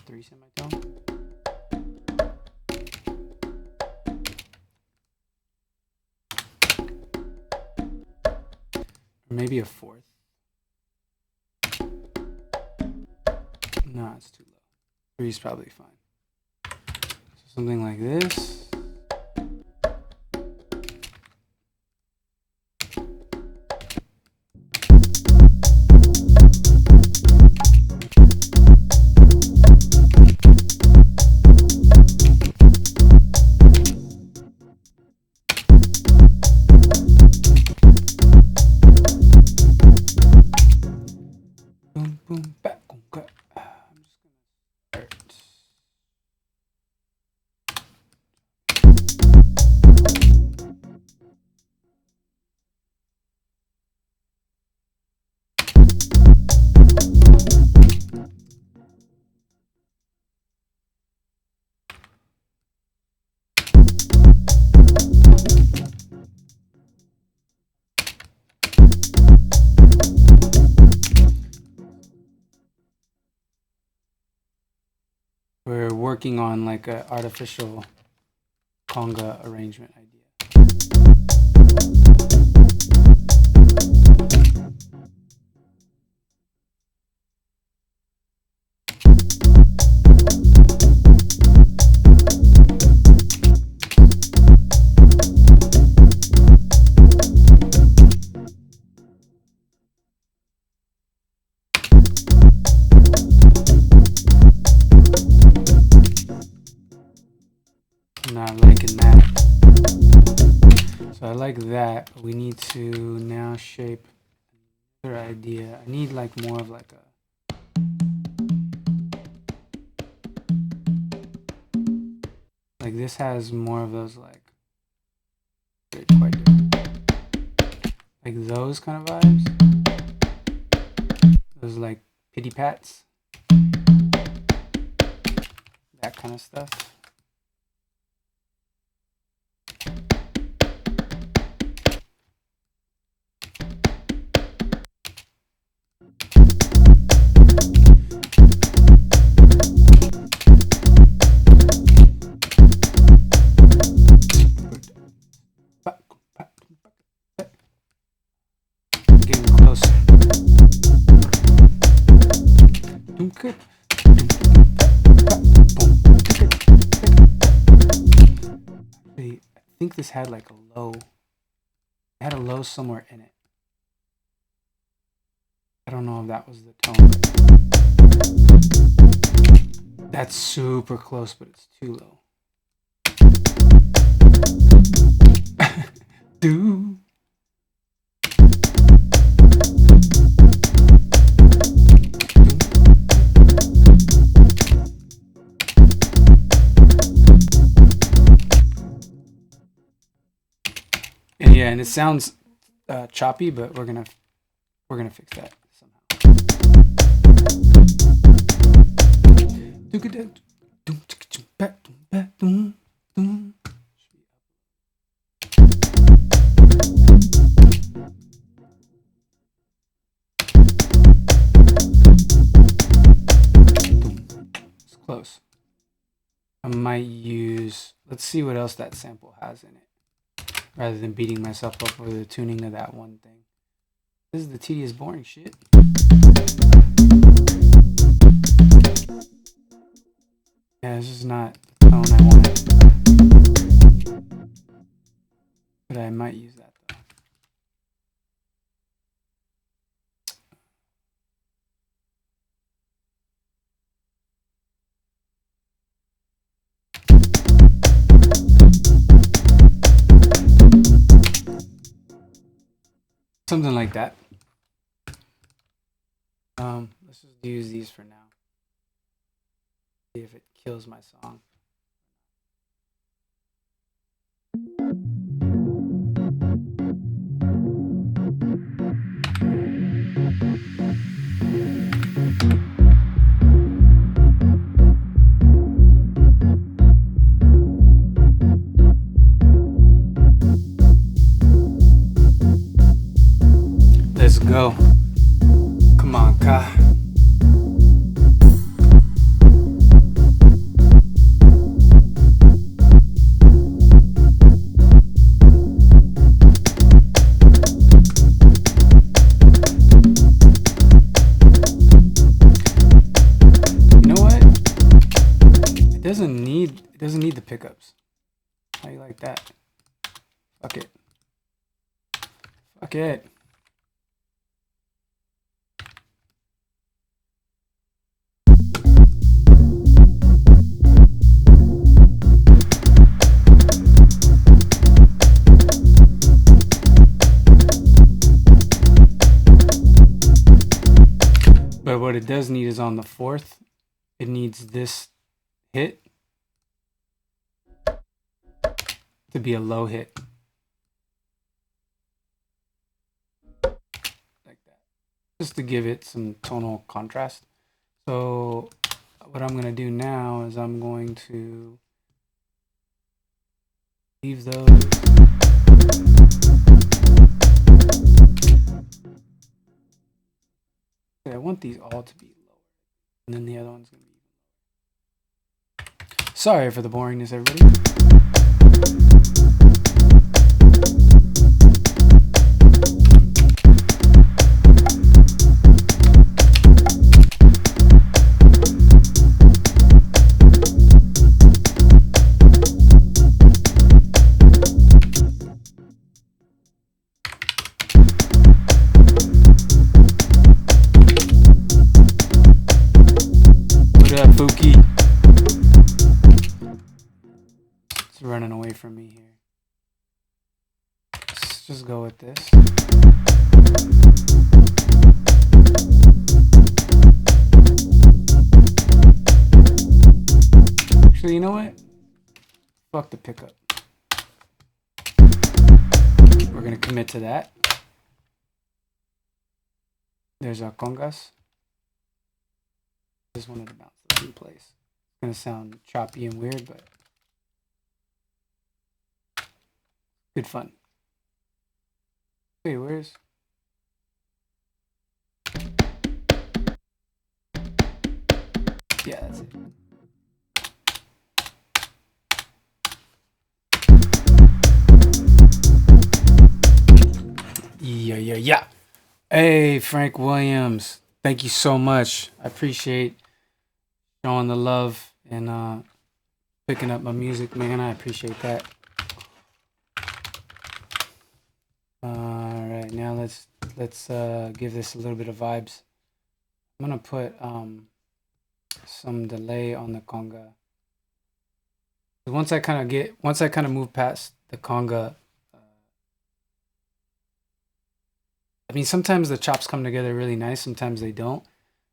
3 semitone. Or maybe a 4th. No, it's too low. 3 is probably fine. So something like this. Boom, boom, back, boom, cut. I'm just gonna start. We're working on like an artificial conga arrangement idea. Not liking that. So I like that. We need to now shape another idea. I need like more of like a this has more of those like quite different. Like those kind of vibes. Those like pity pats. That kind of stuff. Getting closer. I think this had like a low. It had a low somewhere in it. I don't know if that was the tone. That's super close, but it's too low. Do. And yeah, and it sounds choppy, but we're gonna fix that somehow. It's close. I might use, let's see what else that sample has in it, rather than beating myself up over the tuning of that one thing. This is the tedious, boring shit. Yeah, this is not the tone I wanted. But I might use that though. Something like that. Let's just use these for now. See if it kills my song. Let's go. Come on, Ka. It doesn't need the pickups. How you like that? Fuck it. Fuck it. But what it does need is on the fourth, it needs this hit to be a low hit. Like that. Just to give it some tonal contrast. So what I'm going to do now is I'm going to leave those. I want these all to be lower. And then the other one's going to be even lower. Sorry for the boringness, everybody. It's running away from me here. Let's just go with this. Actually, you know what? Fuck the pickup. We're gonna commit to that. There's our congas. Just wanted to bounce those in place. It's gonna sound choppy and weird, but good fun. Wait, where's... Yeah, that's it. Yeah. Hey, Frank Williams. Thank you so much. I appreciate showing the love and picking up my music, man. I appreciate that. All right, now let's let's give this a little bit of vibes. I'm gonna put some delay on the conga. Once I kind of move past the conga, I mean, sometimes the chops come together really nice, sometimes they don't.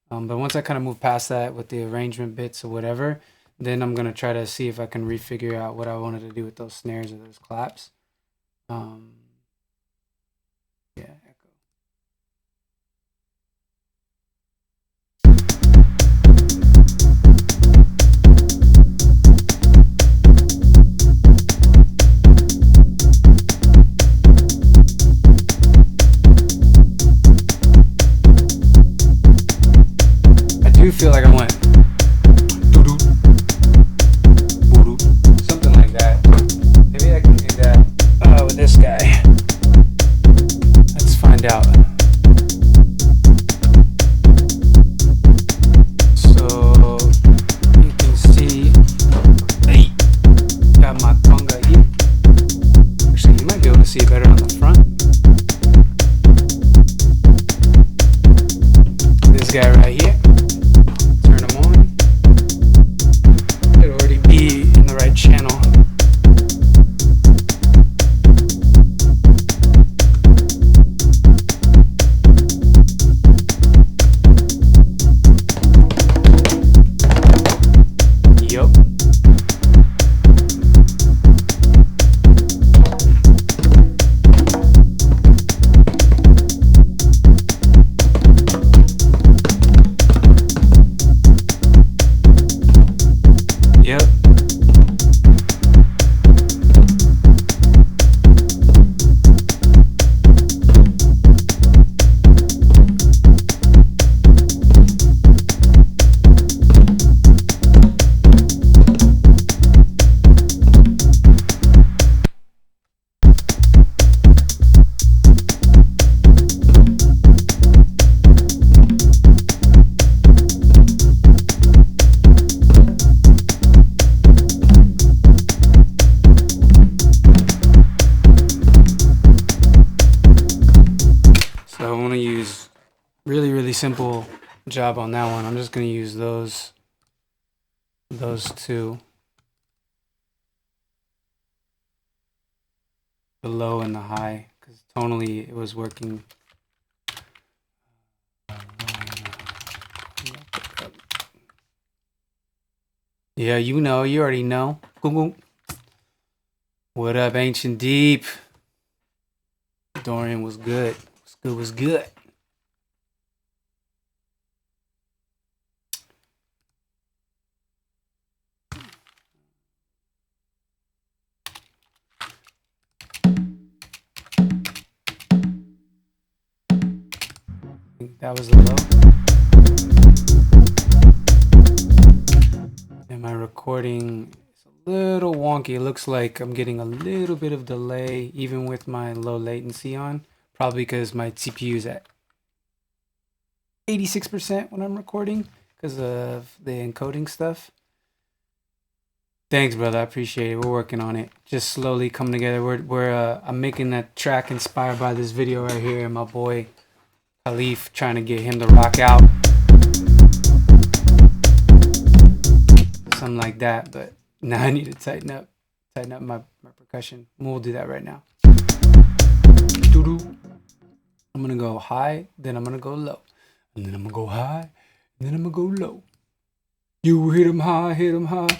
But once I kind of move past that with the arrangement bits or whatever, then I'm gonna try to see if I can refigure out what I wanted to do with those snares or those claps. Yeah. I do feel like I went something like that. Maybe I can do that with this guy. Let's find out. So you can see, hey, got my conga here. Actually, you might be able to see it better on the front. This guy right here. Turn them on. It'll already be in the right channel. So I want to use really simple job on that one. I'm just going to use those two, the low and the high, because tonally it was working. Yeah, you already know. What up, Ancient Deep? Dorian was good. Was good. That was the low. And my recording is a little wonky. It looks like I'm getting a little bit of delay even with my low latency on. Probably because my CPU is at 86% when I'm recording because of the encoding stuff. Thanks, brother. I appreciate it. We're working on it. Just slowly coming together. I'm making that track inspired by this video right here, and my boy Caleaf, trying to get him to rock out. Something like that, but now I need to tighten up my percussion. We'll do that right now. I'm gonna go high, then I'm gonna go low, and then I'm gonna go high, and then I'm gonna go low. You hit 'em high, hit 'em high.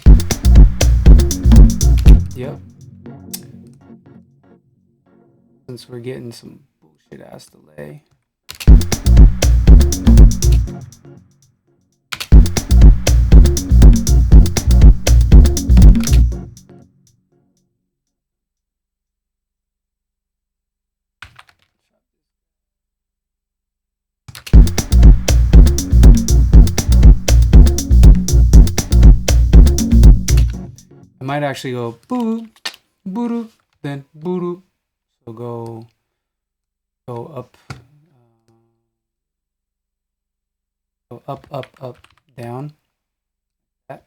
Yep. Since we're getting some bullshit ass delay. I might actually go boo, boo, then boo. So go up, up, down. That.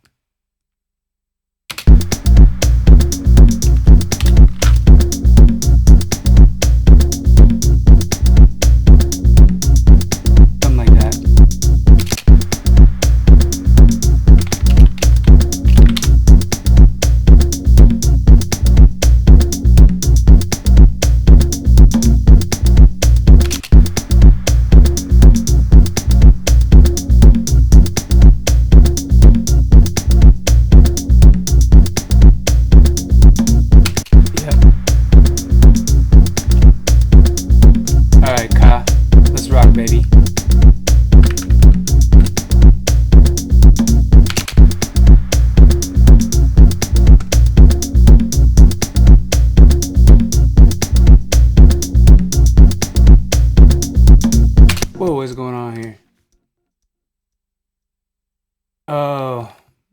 Oh,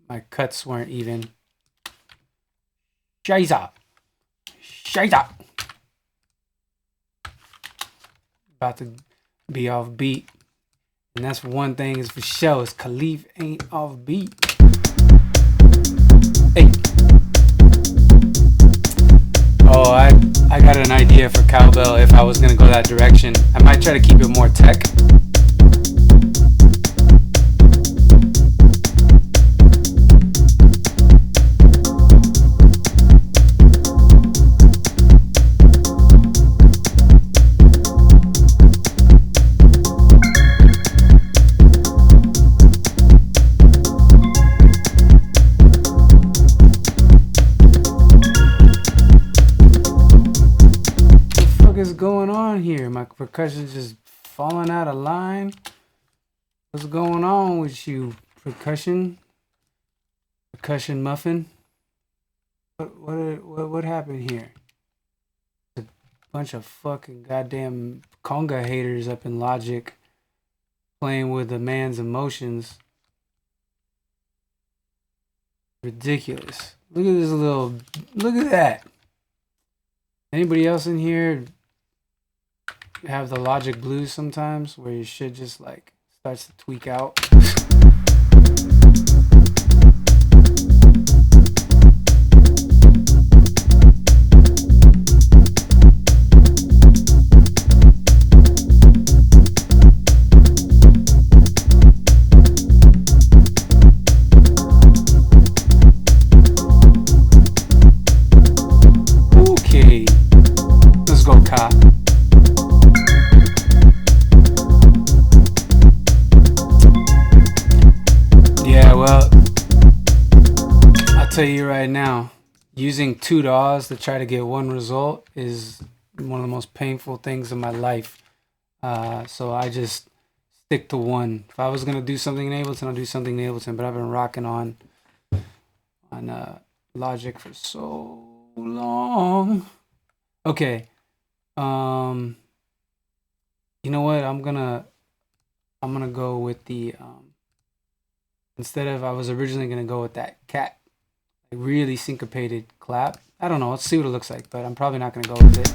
my cuts weren't even. Shiza. Shiza. About to be off beat. And that's one thing is for sure, is Caleaf ain't off beat. Hey. Oh, I got an idea for cowbell if I was gonna go that direction. I might try to keep it more tech. Is going on here? My percussion's just falling out of line. What's going on with you, percussion muffin? What happened here? A bunch of fucking goddamn conga haters up in Logic playing with a man's emotions. Ridiculous. Look at this little. Look at that. Anybody else in here have the Logic blues sometimes where your shit just like starts to tweak out? Okay, let's go, Ka. Yeah, well, I'll tell you right now, using 2 DAWs to try to get one result is one of the most painful things in my life. So I just stick to one. If I was gonna do something in Ableton, I'll do something in Ableton. But I've been rocking on Logic for so long. Okay. You know what? I'm gonna go with the instead of, I was originally gonna go with that cat, like really syncopated clap. I don't know. Let's see what it looks like, but I'm probably not gonna go with it.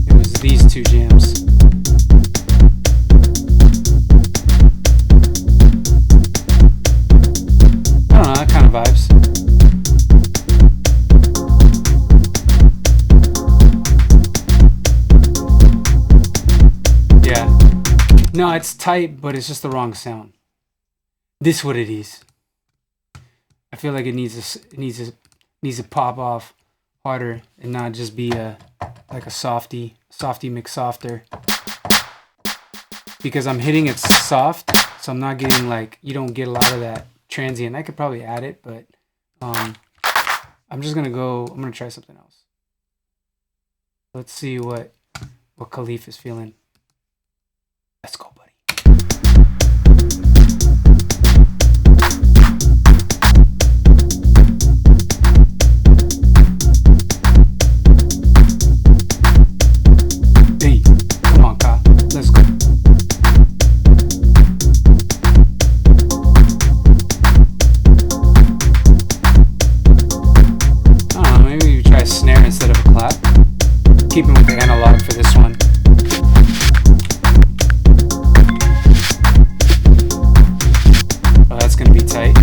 It was these 2 jams. I don't know. That kind of vibes. No, it's tight, but it's just the wrong sound. This is what it is. I feel like it needs to pop off harder and not just be like a softy mix softer. Because I'm hitting it soft, so I'm not getting like, you don't get a lot of that transient. I could probably add it, but I'm gonna try something else. Let's see what Caleaf is feeling. Let's go, buddy. Hey, come on, Ka. Let's go. I don't know, maybe we try a snare instead of a clap. Keeping with the analog for this one. Gonna be tight.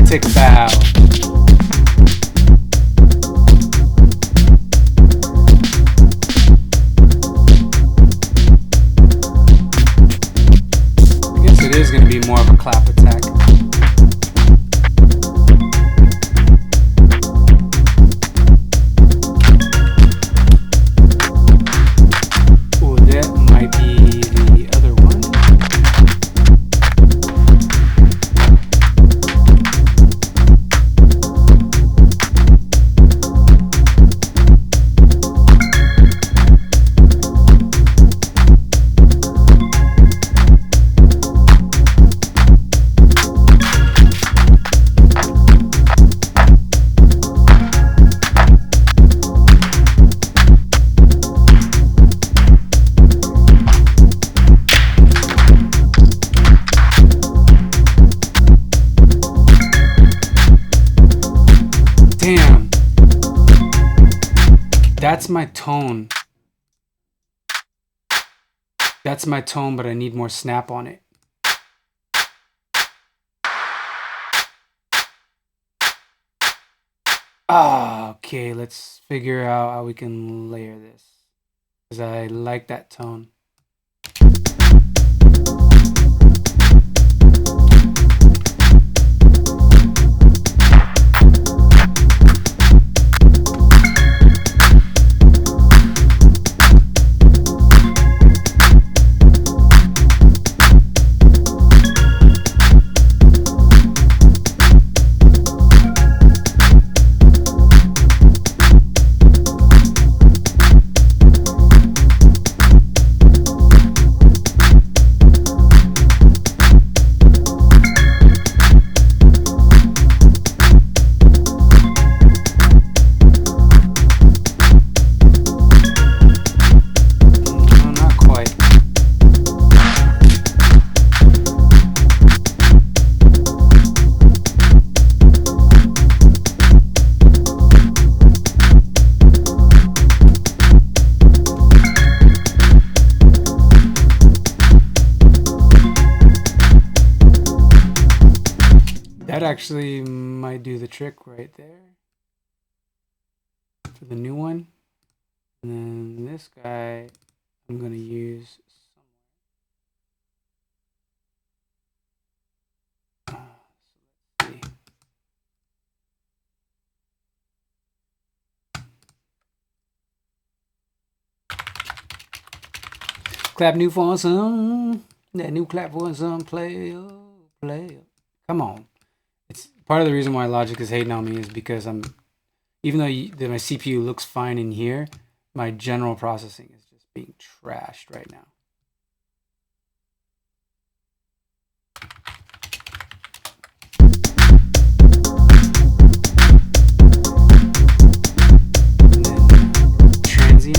Take a bow. That's my tone. That's my tone, but I need more snap on it. Okay, let's figure out how we can layer this. Because I like that tone. That actually might do the trick right there for the new one. And then this guy I'm going to use somewhere. So let's see. Clap new for some. That new clap for some. Play. Come on. It's part of the reason why Logic is hating on me is because even though my CPU looks fine in here, my general processing is just being trashed right now. And then transient.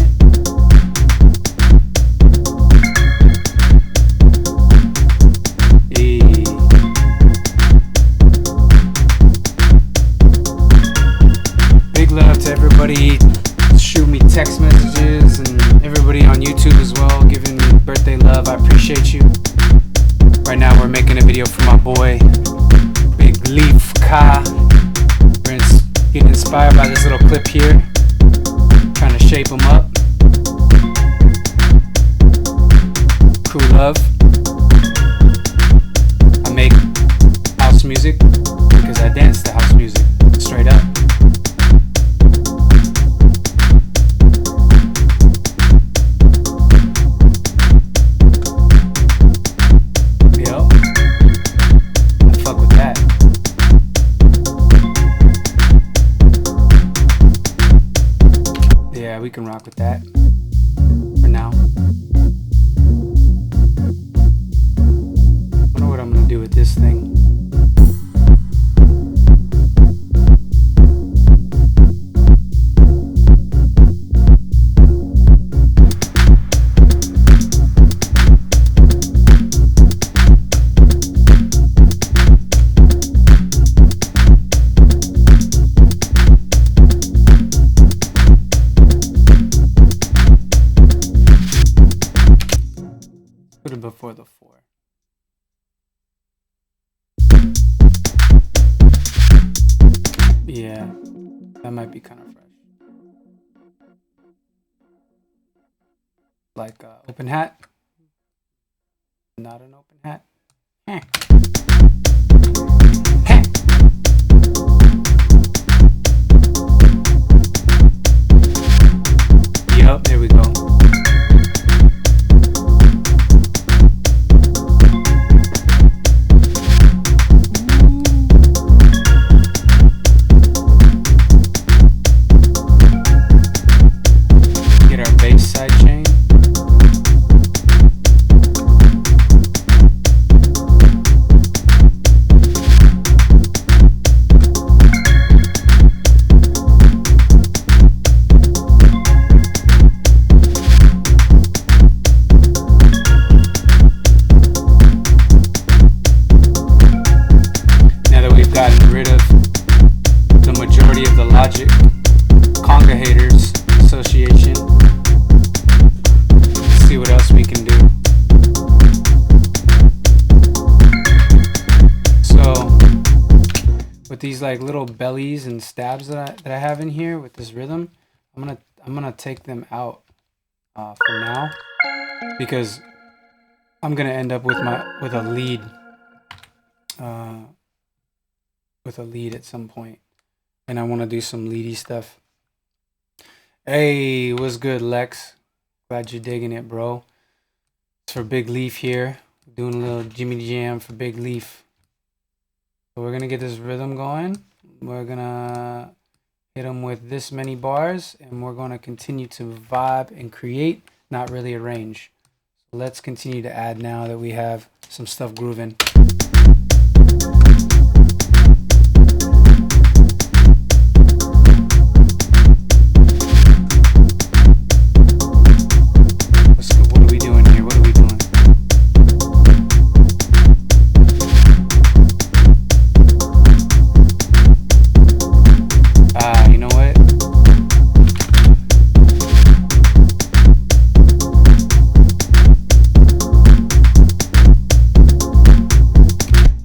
Everybody shoot me text messages and everybody on YouTube as well giving me birthday love. I appreciate you. Right now we're making a video for my boy Big Leaf Ka. We're getting inspired by this little clip here. Trying to shape him up. Crew love. I make house music because I dance to house music straight up. We can rock with that for now. I wonder what I'm gonna do with this thing. Put it before the 4. Yeah, that might be kind of fresh. Like open hat. Not an open hat. Yup, there we go. these like little bellies and stabs that I have in here with this rhythm, I'm gonna take them out for now, because I'm gonna end up with a lead at some point, and I want to do some leady stuff. Hey, what's good, Lex? Glad you're digging it, bro. It's for Big Leaf here, doing a little Jimmy Jam for Big Leaf. So we're gonna get this rhythm going. We're gonna hit them with this many bars, and we're gonna continue to vibe and create, not really arrange. So let's continue to add now that we have some stuff grooving. What are we doing here? What are we doing? You know what?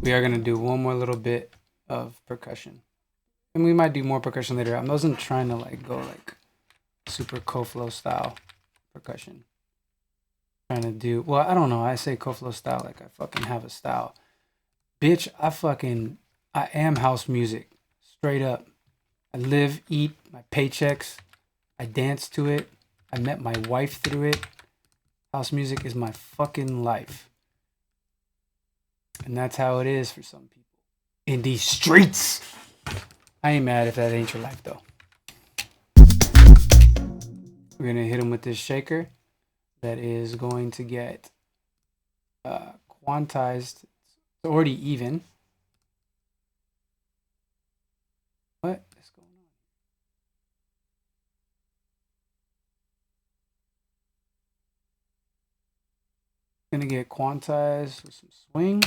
We are going to do one more little bit of percussion. And we might do more percussion later. I wasn't trying to like go like super Coflo style percussion. Trying to do, well, I don't know. I say Coflo style like I fucking have a style. Bitch, I am house music. Straight up. I live, eat my paychecks. I dance to it. I met my wife through it. House music is my fucking life. And that's how it is for some people. In these streets. I ain't mad if that ain't your life, though. We're going to hit him with this shaker that is going to get quantized. It's already even. What is going on? Gonna get quantized with some swing,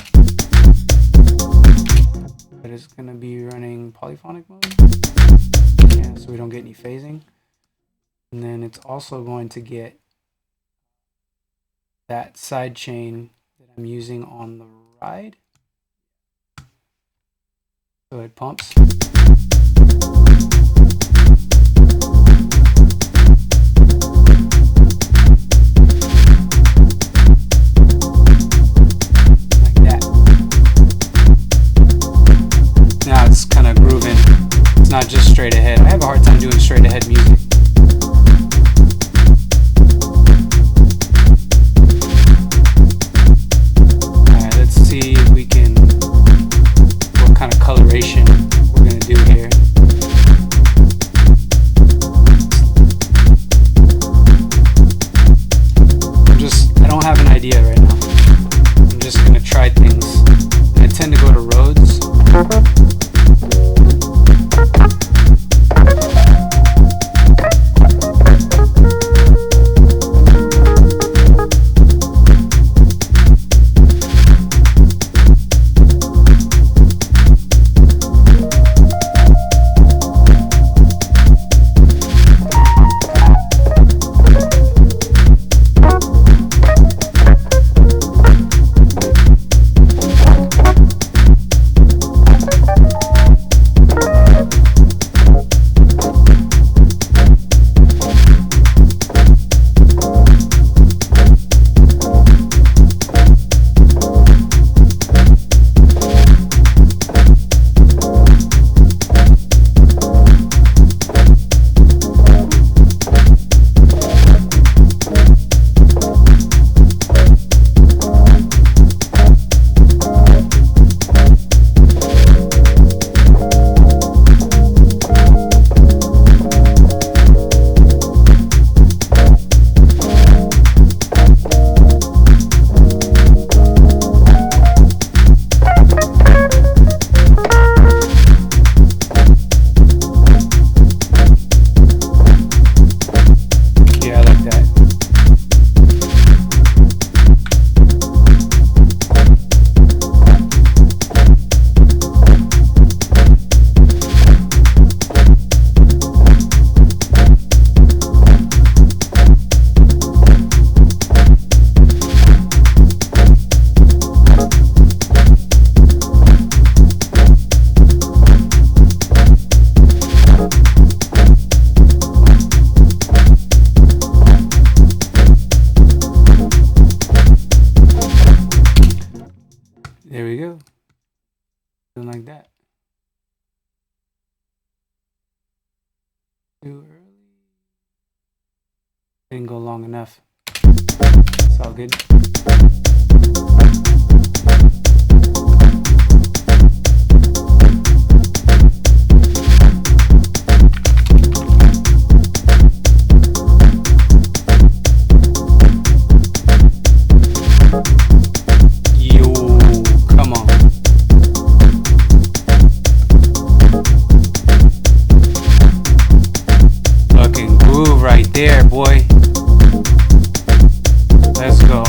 but it's gonna be running polyphonic mode, yeah, so we don't get any phasing. And then it's also going to get that side chain that I'm using on the ride, so it pumps. Not just straight ahead. I have a hard time doing straight ahead music. Alright, let's see if we can, what kind of coloration we're gonna do here. I don't have an idea right now. I'm just gonna try things. I tend to go to Rhodes. Too early. Didn't go long enough. It's all good. Right there, boy. Let's go.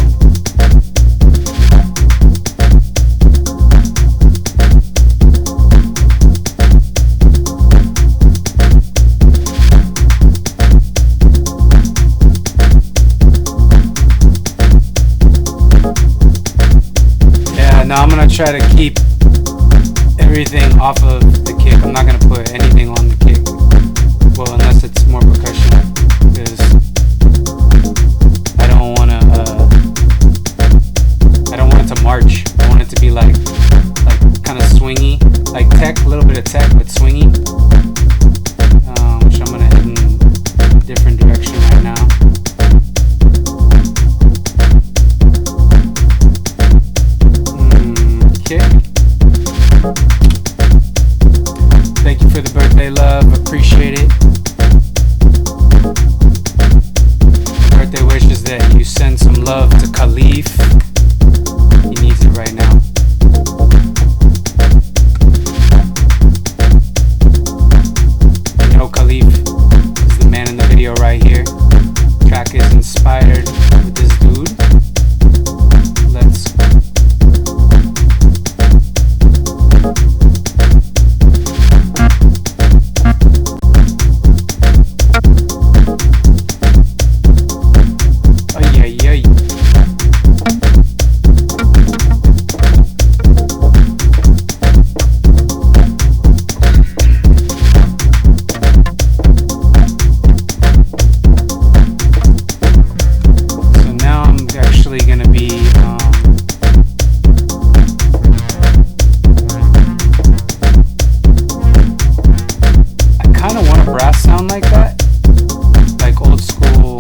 Yeah, now I'm gonna try to keep everything off of the kick. I'm not gonna put anything on the kick. Well, unless it's more percussion. Because I don't want it to march. I want it to be like kind of swingy, like tech, a little bit of tech, but swingy. Which I'm gonna head in a different direction right now. Okay. Thank you for the birthday love. Appreciate it. Birthday wish is that you send some love to Caleaf. He needs it right now. You know Caleaf is the man in the video right here. The track is inspired with this dude. Let's like that, like old school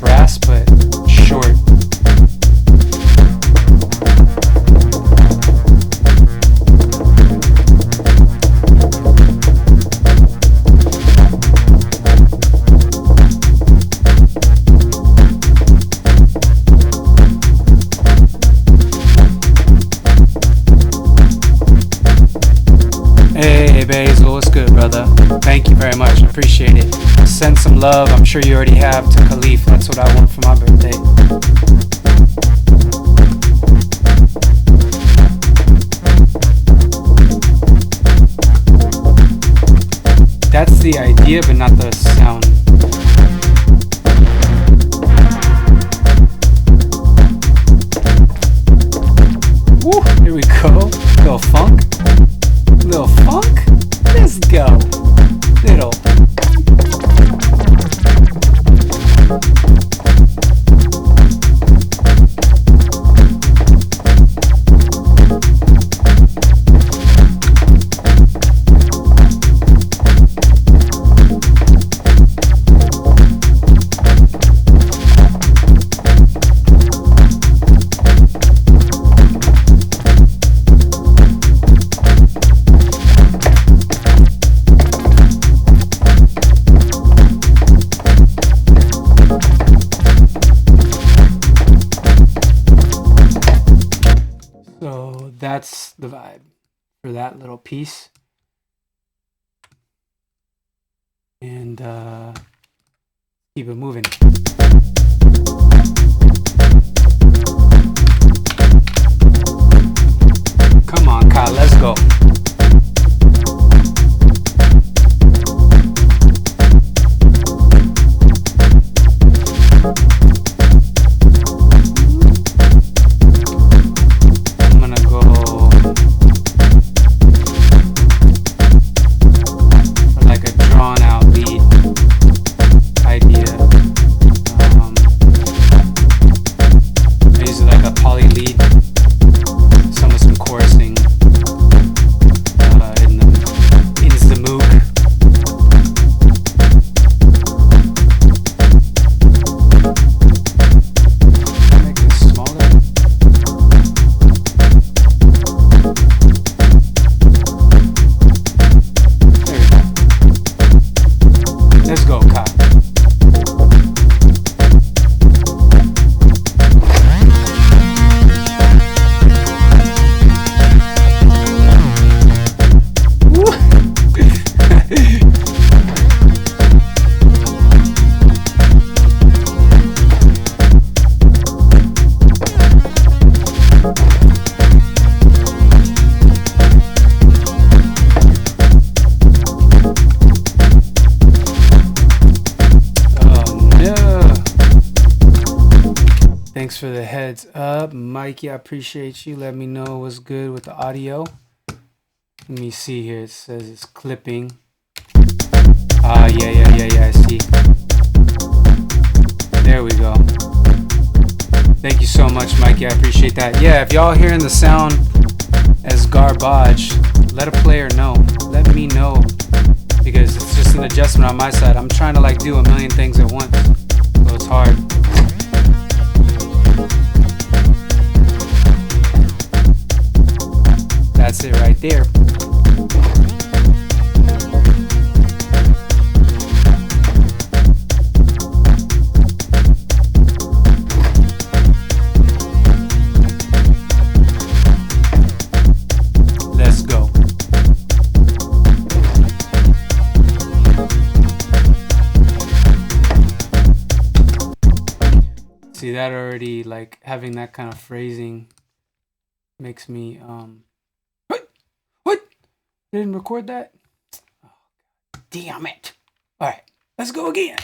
brass, but short. Hey Basil, what's good, brother? Thank you very much, appreciate it. Send some love, I'm sure you already have, to Caleaf. That's what I want for my birthday. That's the idea, but not the sound. Woo, here we go. Little funk. Little funk? Let's go. Little. So that's the vibe for that little piece. And keep it moving. Come on, Kyle, let's go. Thanks for the heads up, Mikey. I appreciate you. Let me know what's good with the audio. Let me see here. It says it's clipping. Yeah. I see. There we go. Thank you so much, Mikey. I appreciate that. Yeah, if y'all hearing the sound as garbage, let a player know. Let me know. Because it's just an adjustment on my side. I'm trying to like do a million things at once. So it's hard. That's it right there. Let's go. See, that already, like, having that kind of phrasing makes me, What? Didn't record that? Oh, damn it. Alright, let's go again.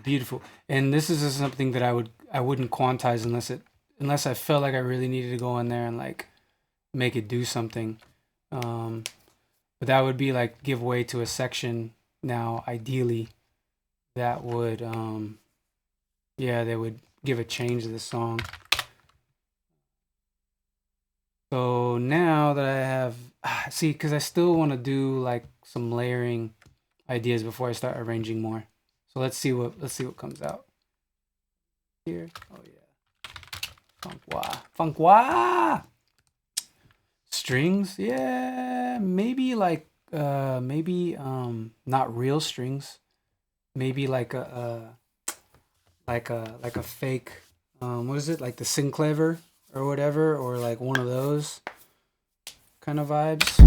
Beautiful. And this is just something that I wouldn't quantize unless I felt like I really needed to go in there and like make it do something. But that would be like give way to a section now, ideally, that would they would give a change to the song. So now that I have because I still want to do like some layering ideas before I start arranging more. So let's see what comes out here. Oh yeah, funk wah. Strings, yeah, maybe like not real strings, maybe like a fake what is it, like the synclaver or whatever, or like one of those kind of vibes.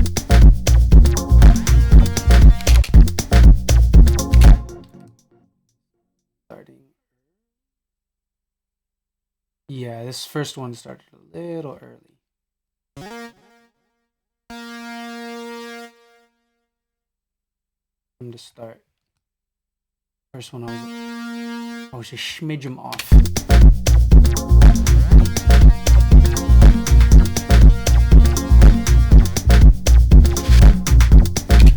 Yeah, this first one started a little early. From the start. First one I was just smidge them off.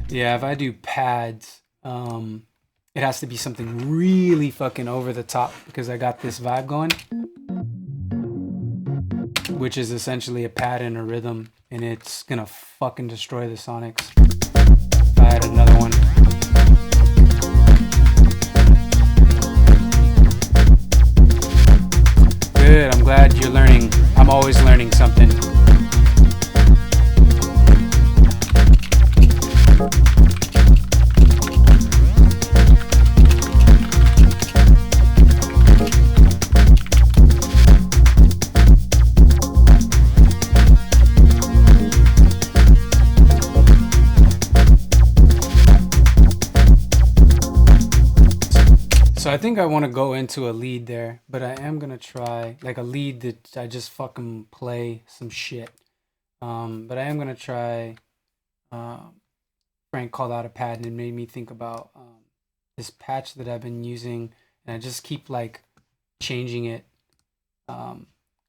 Yeah, if I do pads, it has to be something really fucking over the top because I got this vibe going, which is essentially a pad and a rhythm, and it's gonna fucking destroy the sonics if I had another one. Good, I'm glad you're learning. I'm always learning something. So I think I want to go into a lead there, but I am going to try like a lead that I just fucking play some shit. But I am going to try, Frank called out a pad and it made me think about this patch that I've been using, and I just keep like changing it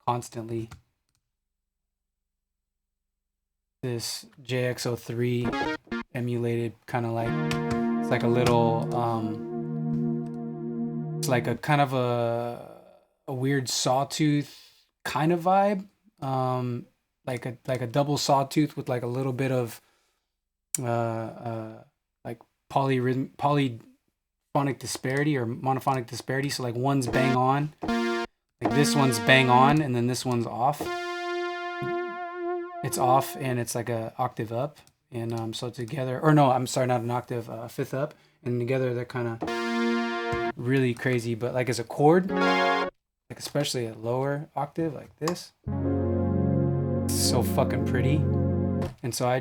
constantly. This JX03 emulated kind of like, it's like a little... it's like a kind of a weird sawtooth kind of vibe, like a double sawtooth with like a little bit of like polyphonic disparity or monophonic disparity. So like one's bang on, like this one's bang on, and then this one's off. it's off and it's like a octave up, and so together, or no, I'm sorry, not an octave, fifth up, and together they're kind of really crazy. But like as a chord, like especially a lower octave like this, it's so fucking pretty. And so I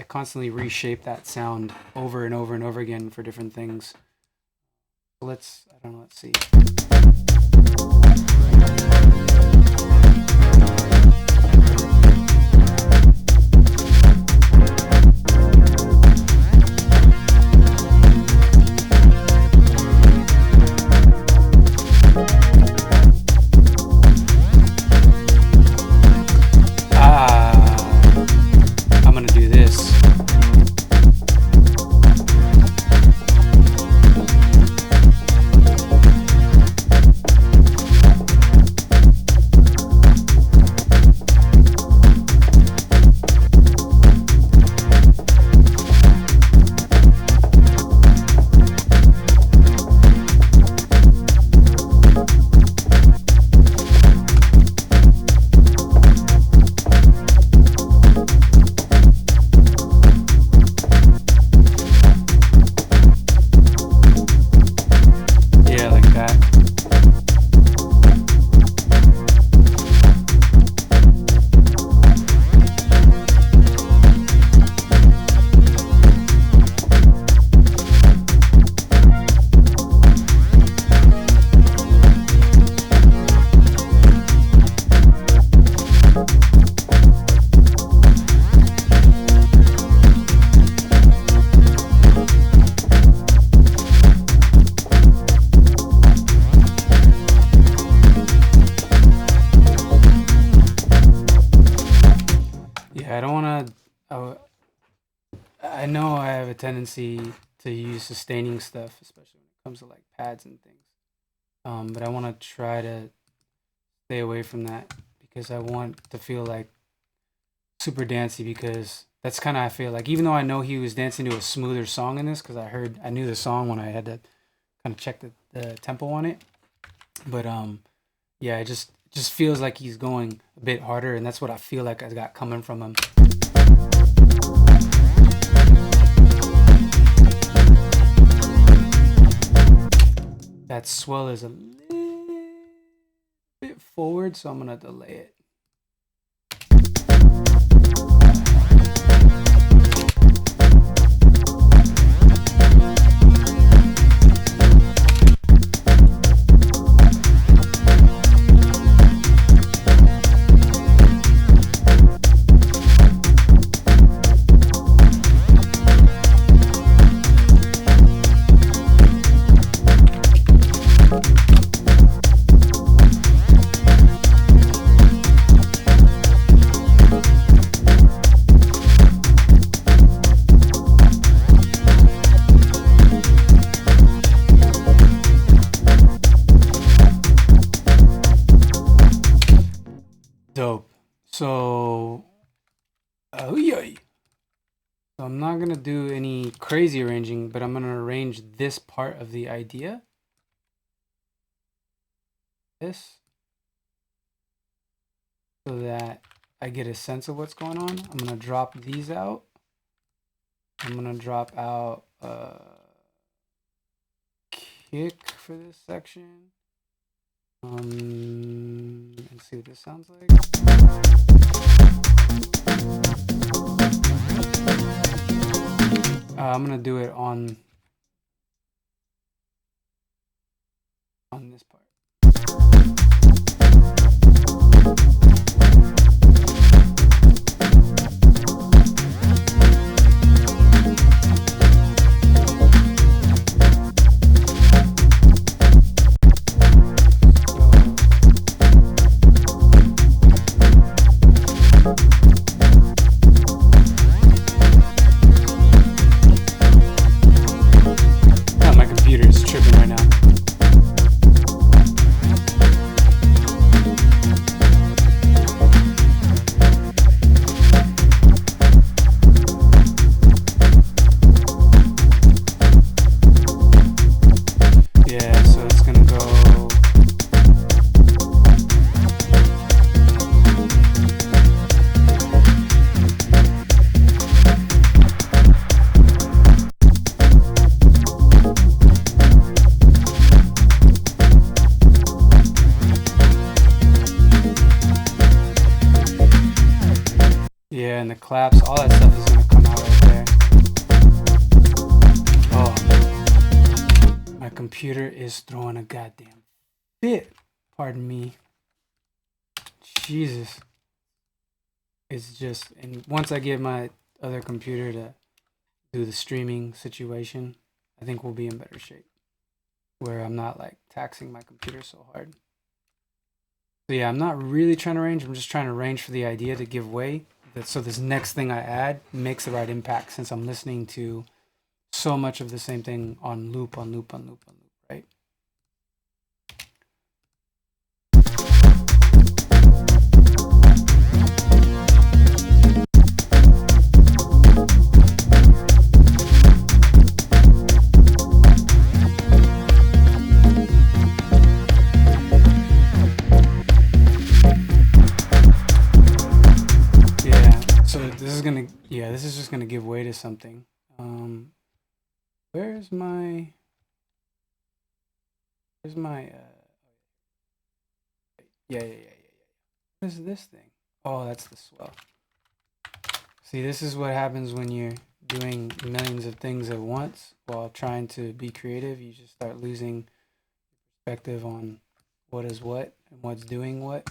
constantly reshape that sound over and over and over again for different things. Let's see. I'm gonna do this. Yeah, like that. Yeah, I don't want to. I know I have a tendency to use sustaining stuff, especially when it comes to like pads and things. But I want to try to stay away from that because I want to feel like super dancey, because that's kind of, I feel like, even though I know he was dancing to a smoother song in this, because I knew the song when I had to kind of check the tempo on it. But yeah, it just feels like he's going a bit harder, and that's what I feel like I got coming from him. That swell is a little bit forward, so I'm gonna delay it. Dope. So, yeah. So I'm not gonna do any crazy arranging, but I'm gonna arrange this part of the idea. This. So that I get a sense of what's going on. I'm gonna drop these out. I'm gonna drop out kick for this section. And see what this sounds like. I'm gonna do it on this part. My computer is tripping right now. and the claps, all that stuff is gonna come out right there. Oh, my computer is throwing a goddamn fit. Pardon me. Jesus. It's just, and once I get my other computer to do the streaming situation, I think we'll be in better shape, where I'm not like taxing my computer so hard. So yeah, I'm not really trying to range. I'm just trying to range for the idea to give way. So this next thing I add makes the right impact, since I'm listening to so much of the same thing on loop, right? This is just gonna give way to something. Where's my yeah. What is this thing? Oh, that's the swell. See, this is what happens when you're doing millions of things at once while trying to be creative. You just start losing perspective on what is what and what's doing what.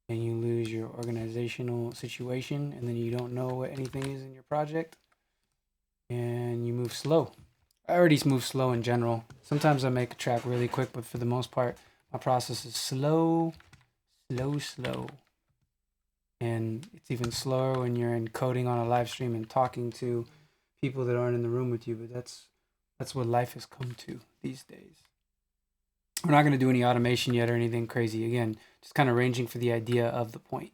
And you lose your organizational situation, and then you don't know what anything is in your project, and you move slow. I already move slow in general. Sometimes I make a track really quick, but for the most part, my process is slow. And it's even slower when you're encoding on a live stream and talking to people that aren't in the room with you, but that's what life has come to these days. We're not going to do any automation yet or anything crazy. Again, just kind of ranging for the idea of the point,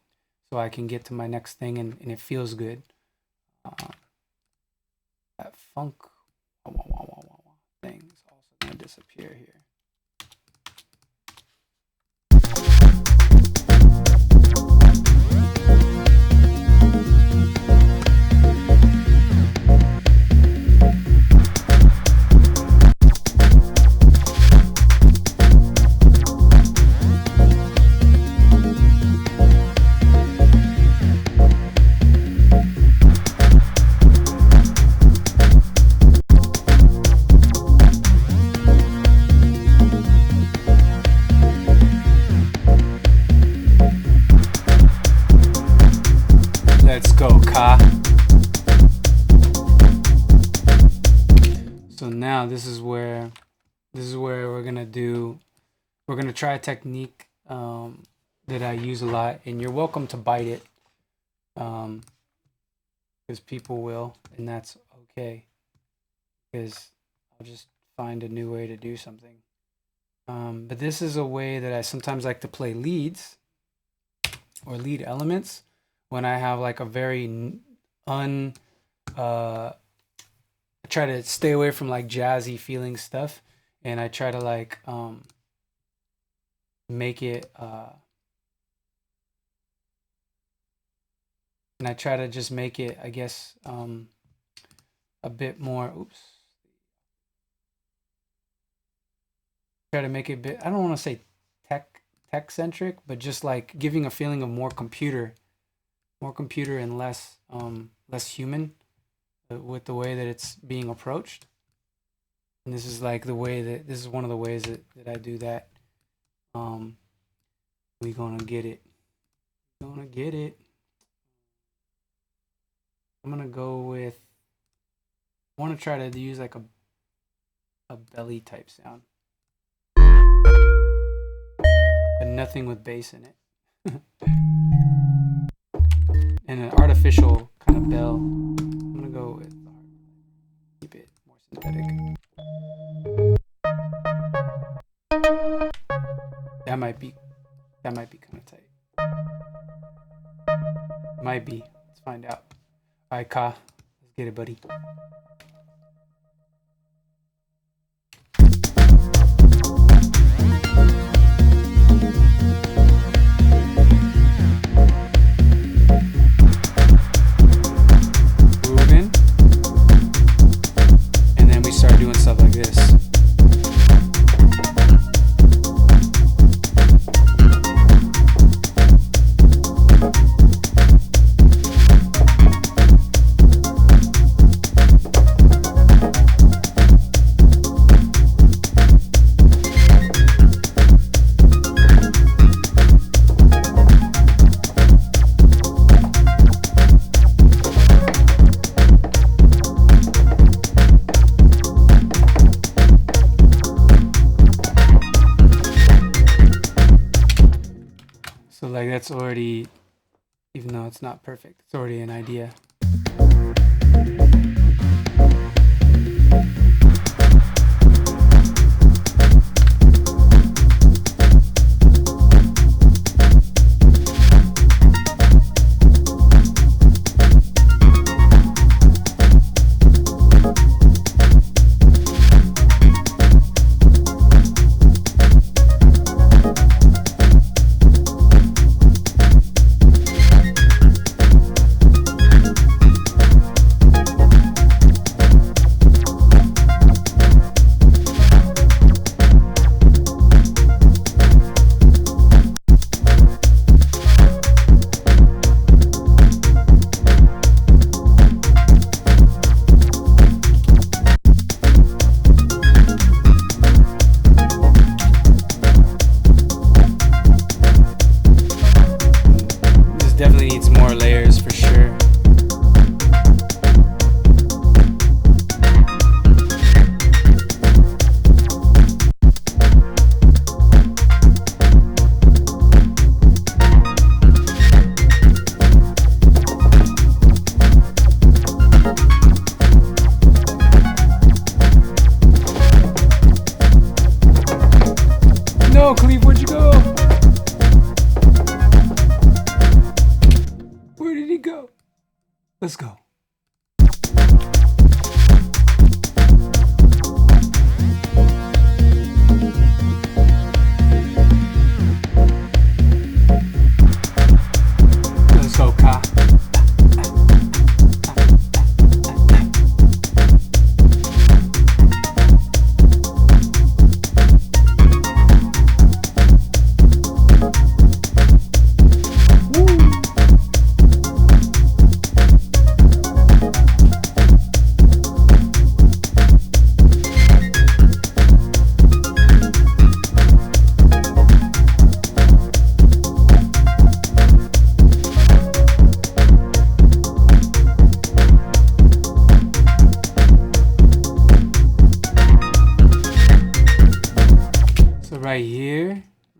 so I can get to my next thing and it feels good. That funk thing is also going to disappear here. Let's go, Ka. So now this is where we're gonna try a technique that I use a lot, and you're welcome to bite it, because people will, and that's okay, because I'll just find a new way to do something. But this is a way that I sometimes like to play leads or lead elements when I have like a very I try to stay away from like jazzy feeling stuff, and I try to like make it and I try to just make it, I guess, a bit more try to make it a bit, I don't want to say tech centric, but just like giving a feeling of more computer and less human, with the way that it's being approached. And this is like this is one of the ways that I do that. We gonna get it. I'm gonna go with, I want to try to use like a belly type sound, but nothing with bass in it. And an artificial kind of bell. I'm gonna go with keep it more synthetic. That might be kind of tight. Might be. Let's find out. All right, Ka, let's get it, buddy. it's already, even though it's not perfect, it's already an idea. Definitely needs more layers for sure. No, Caleaf, where'd you go? Where did he go? Let's go. Let's go, Ka.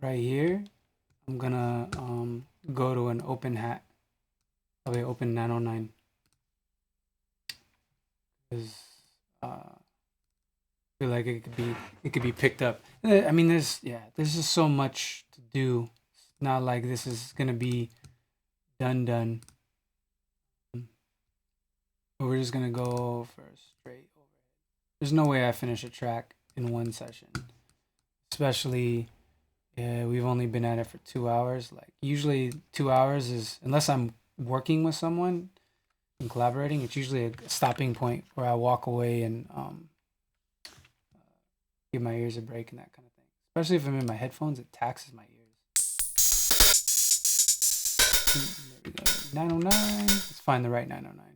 Right here, I'm gonna go to an open hat, probably open 909, because I feel like it could be picked up. I mean, there's just so much to do. It's not like this is gonna be done. But we're just gonna go for a straight overhead. There's no way I finish a track in one session, especially. Yeah, we've only been at it for 2 hours. Like usually 2 hours is, unless I'm working with someone and collaborating, it's usually a stopping point where I walk away and give my ears a break and that kind of thing. Especially if I'm in my headphones, it taxes my ears. There we go. 909. Let's find the right 909.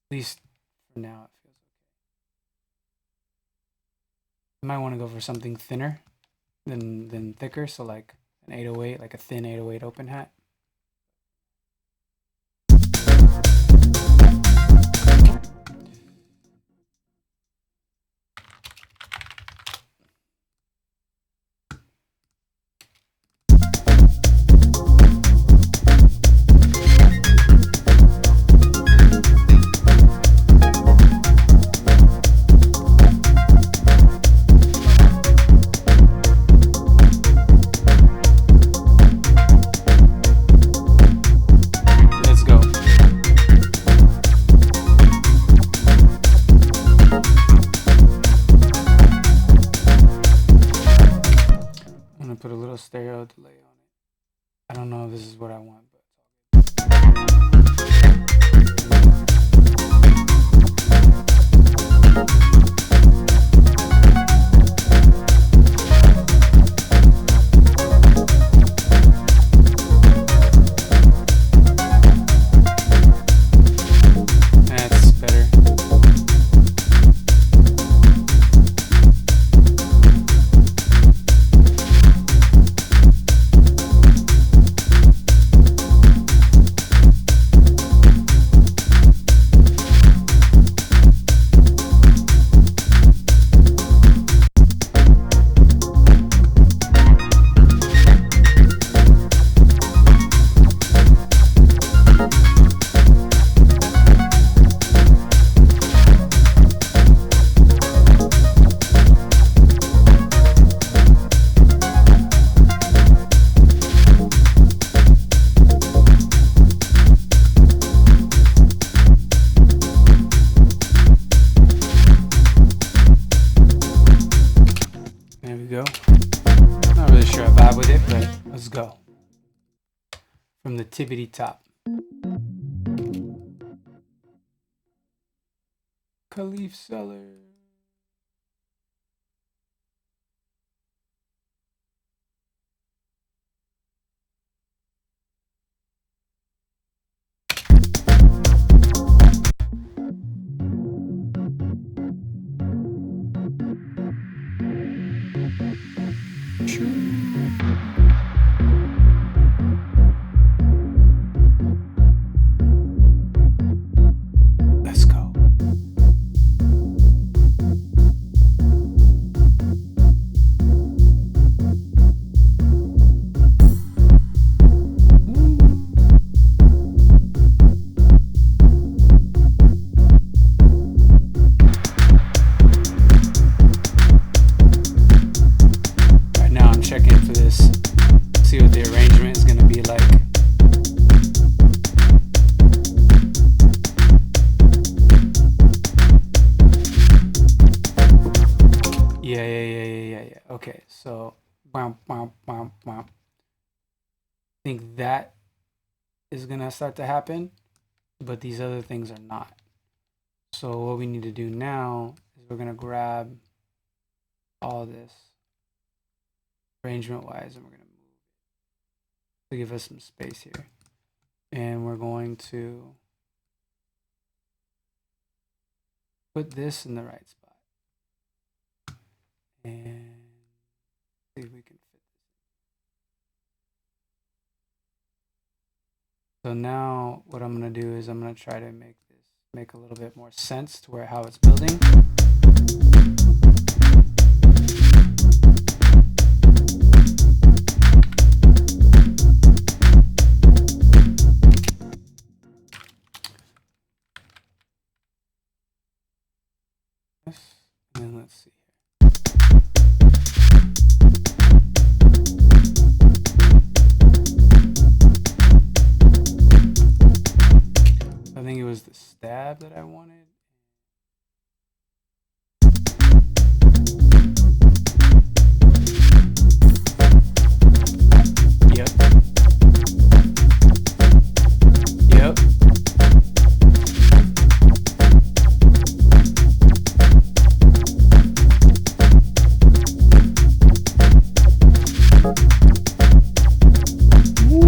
At least for now, it feels okay. I might want to go for something thinner than thicker, so like an 808, like a thin 808 open hat. Put a little stereo delay on it. I don't know if this is what I want, but that's better. There we go. Not really sure I vibe with it, but let's go. From the tippity top. Caleaf Cellar. Let's go. Right now I'm checking for this. See what the arrangement is going to be like. Yeah. Okay, so I think that is gonna start to happen, but these other things are not. So what we need to do now is we're gonna grab all this arrangement wise and we're gonna move it to give us some space here. And we're going to put this in the right spot. And see if we can fit this. So now what I'm gonna do is I'm gonna try to make this make a little bit more sense to how it's building. And then let's see. I think it was the stab that I wanted. Yep.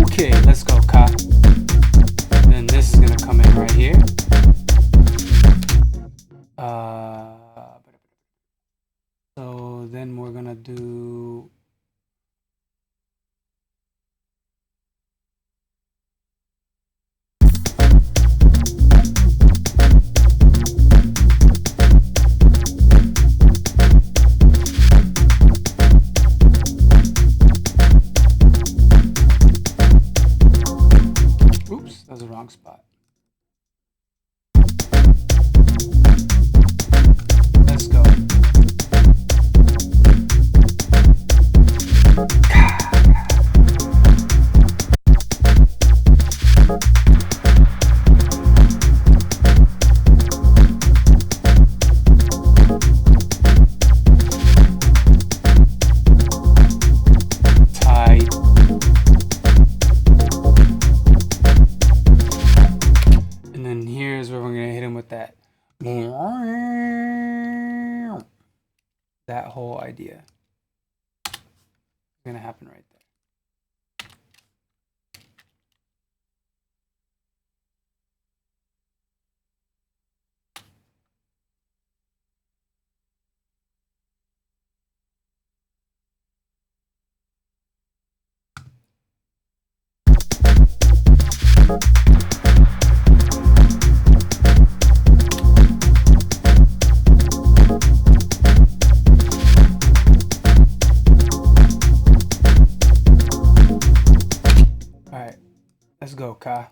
Okay, let's go, Ka. Then this is gonna come in right here. So then we're gonna do oops, that was the wrong spot. Let's go. that whole idea is gonna happen right there. All right, let's go, Ka.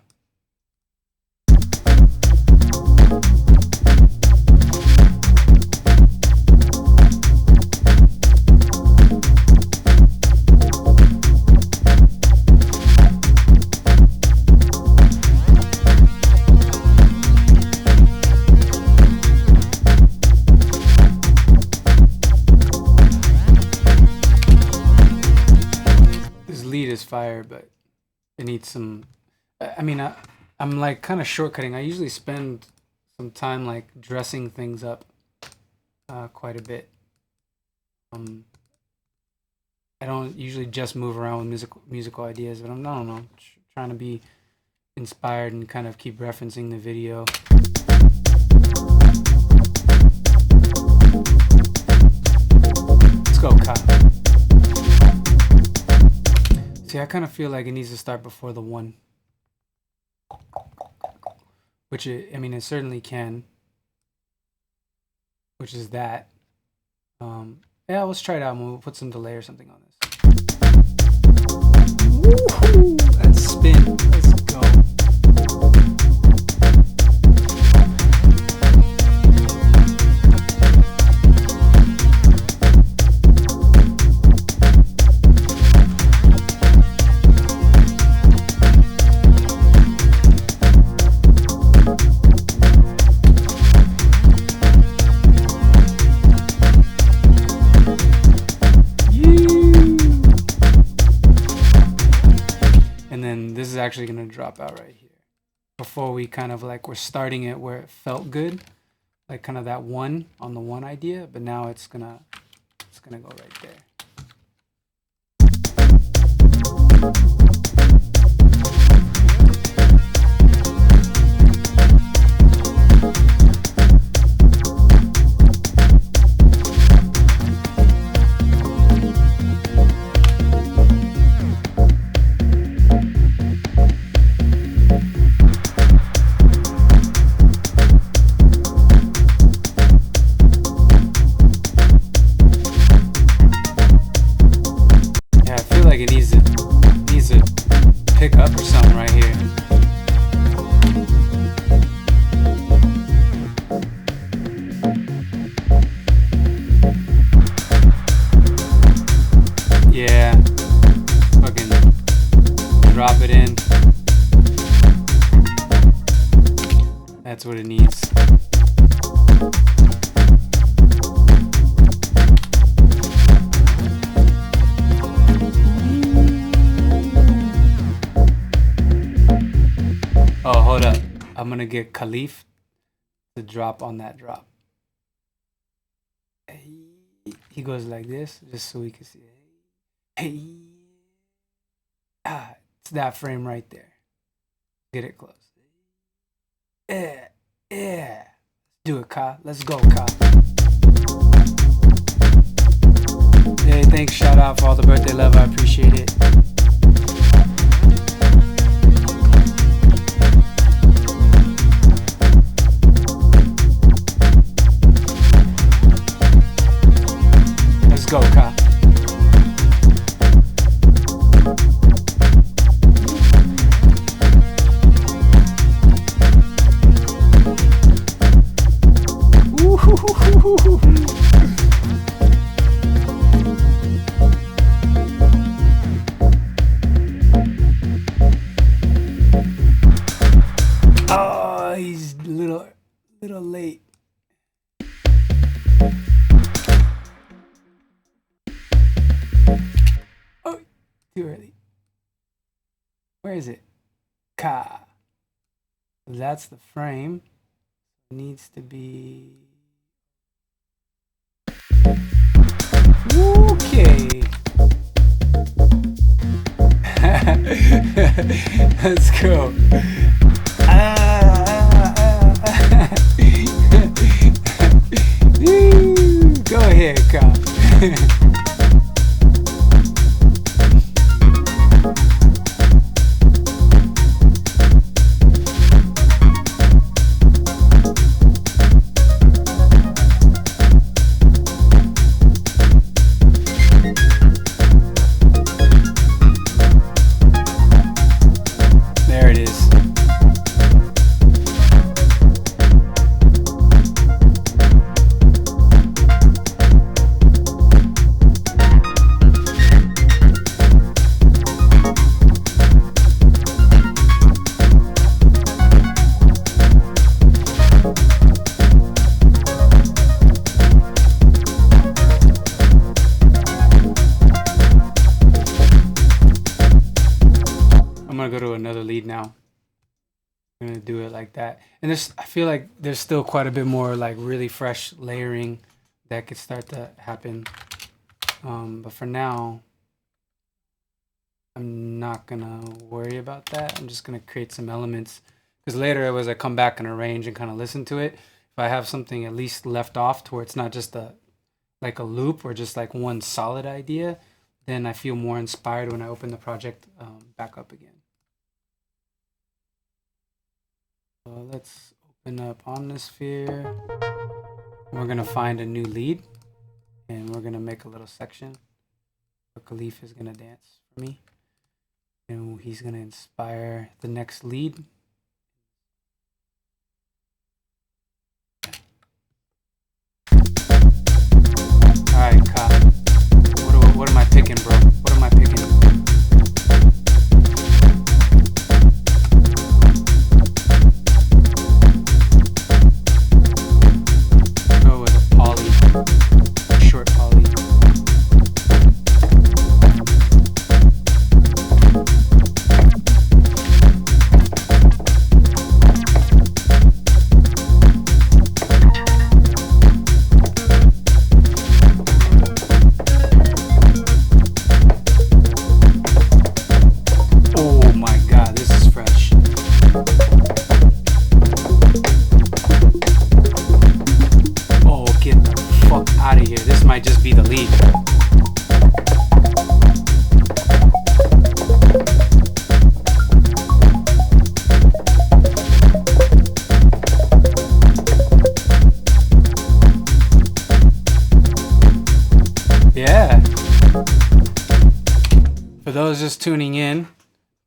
This lead is fire, but it needs some. I mean, I'm like kind of shortcutting. I usually spend some time like dressing things up quite a bit. I don't usually just move around with musical ideas, but I don't know, trying to be inspired and kind of keep referencing the video. Let's go, Ka. See, I kind of feel like it needs to start before the one. Which I mean, it certainly can. Which is that. Yeah, let's try it out. We'll put some delay or something on this. Woohoo! That spin. Let's go. This is actually going to drop out right here. Before we kind of like, we're starting it where it felt good. Like kind of that one on the one idea, but now it's gonna go right there. It needs to pick up or something right here. Yeah, fucking drop it in. That's what it needs. Oh, hold up. I'm gonna get Caleaf to drop on that drop. He goes like this, just so we can see. Hey. It's that frame right there. Get it close. Yeah. Let's do it, Ka. Let's go, Ka. Hey, thanks. Shout out for all the birthday love. I appreciate it. Let's go, Ka. Oh, he's a little late. Oh, too early. Where is it? Ka. That's the frame. It needs to be. Yay. Let's go. Go ahead, Kyle. There it is. I'm gonna go to another lead now. I'm gonna do it like that. And I feel like there's still quite a bit more like really fresh layering that could start to happen. But for now, I'm not gonna worry about that. I'm just gonna create some elements because later as I come back and arrange and kind of listen to it, if I have something at least left off to where it's not just a loop or just like one solid idea, then I feel more inspired when I open the project back up again. So let's open up Omnisphere. We're gonna find a new lead, and we're gonna make a little section where Caleaf is gonna dance for me, and he's gonna inspire the next lead. All right, Ka. What am I picking, bro? What am I picking? Go with a poly, short poly. Oh my god, this is fresh. Oh, get the fuck out of here. This might just be the lead. Yeah. For those just tuning in,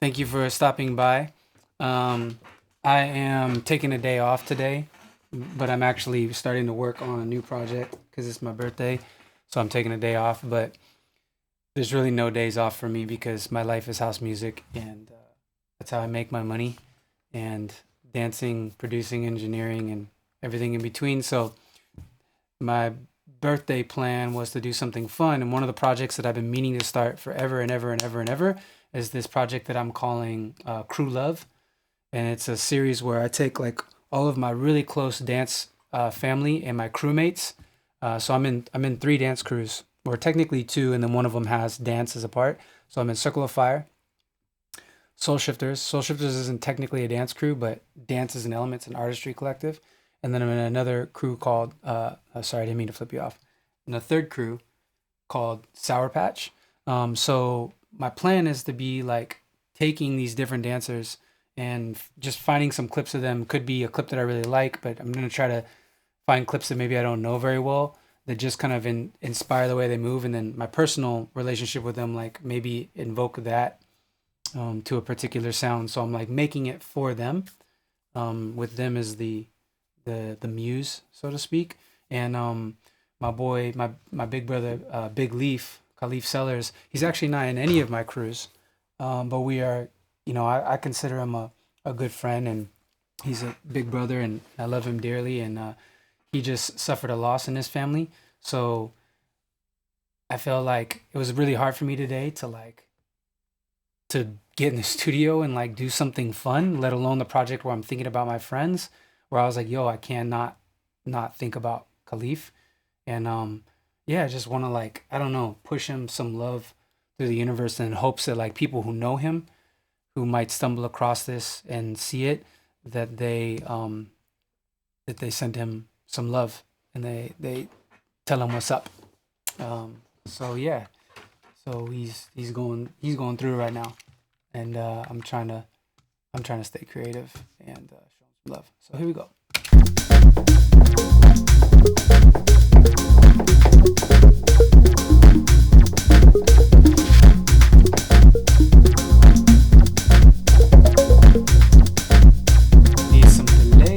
thank you for stopping by. I am taking a day off today, but I'm actually starting to work on a new project because it's my birthday. So I'm taking a day off, but there's really no days off for me because my life is house music and that's how I make my money and dancing, producing, engineering, and everything in between. So my birthday plan was to do something fun. And one of the projects that I've been meaning to start forever and ever and ever and ever is this project that I'm calling Crew Love. And it's a series where I take like all of my really close dance family and my crewmates. So I'm in 3 dance crews, or technically 2, and then one of them has dance as a part. So I'm in Circle of Fire, Soul Shifters. Soul Shifters isn't technically a dance crew, but dance is an element, it's an artistry collective. And then I'm in another crew called, sorry, I didn't mean to flip you off. And a third crew called Sour Patch. So my plan is to be like taking these different dancers and just finding some clips of them. Could be a clip that I really like, but I'm going to try to find clips that maybe I don't know very well that just kind of inspire the way they move. And then my personal relationship with them, like maybe invoke that to a particular sound. So I'm like making it for them, with them as the muse, so to speak. And my boy, my big brother, Big Leaf, Caleaf Sellers, he's actually not in any of my crews, but we are, I consider him a good friend, and he's a big brother, and I love him dearly. And he just suffered a loss in his family, so I felt like it was really hard for me today to get in the studio and like do something fun, let alone the project where I'm thinking about my friends, where I was like, yo, I cannot not think about Caleaf. And yeah, I just want to like, I don't know, push him some love through the universe in hopes that like people who know him, who might stumble across this and see it, that they send him some love and they tell him what's up. So yeah, so he's going through it right now, and I'm trying to stay creative and show him some love. So here we go. Need some delay.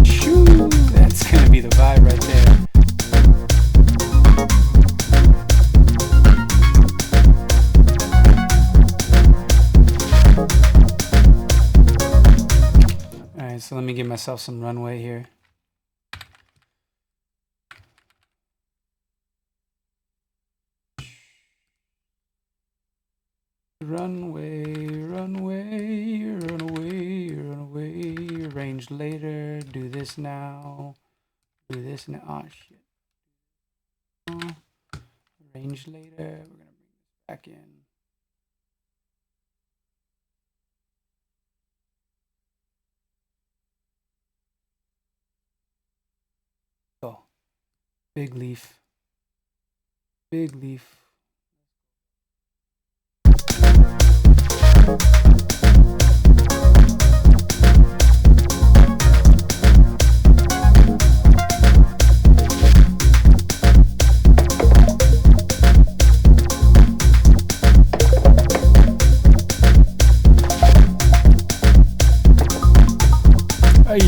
Shoo, that's gonna be the vibe right there. All right, so let me give myself some runway here. Runway, runway, runaway, runaway. Arrange later. Do this now. Do this now. Oh shit. Arrange later. We're gonna bring this back in. Go. Big leaf. Big leaf. Ay.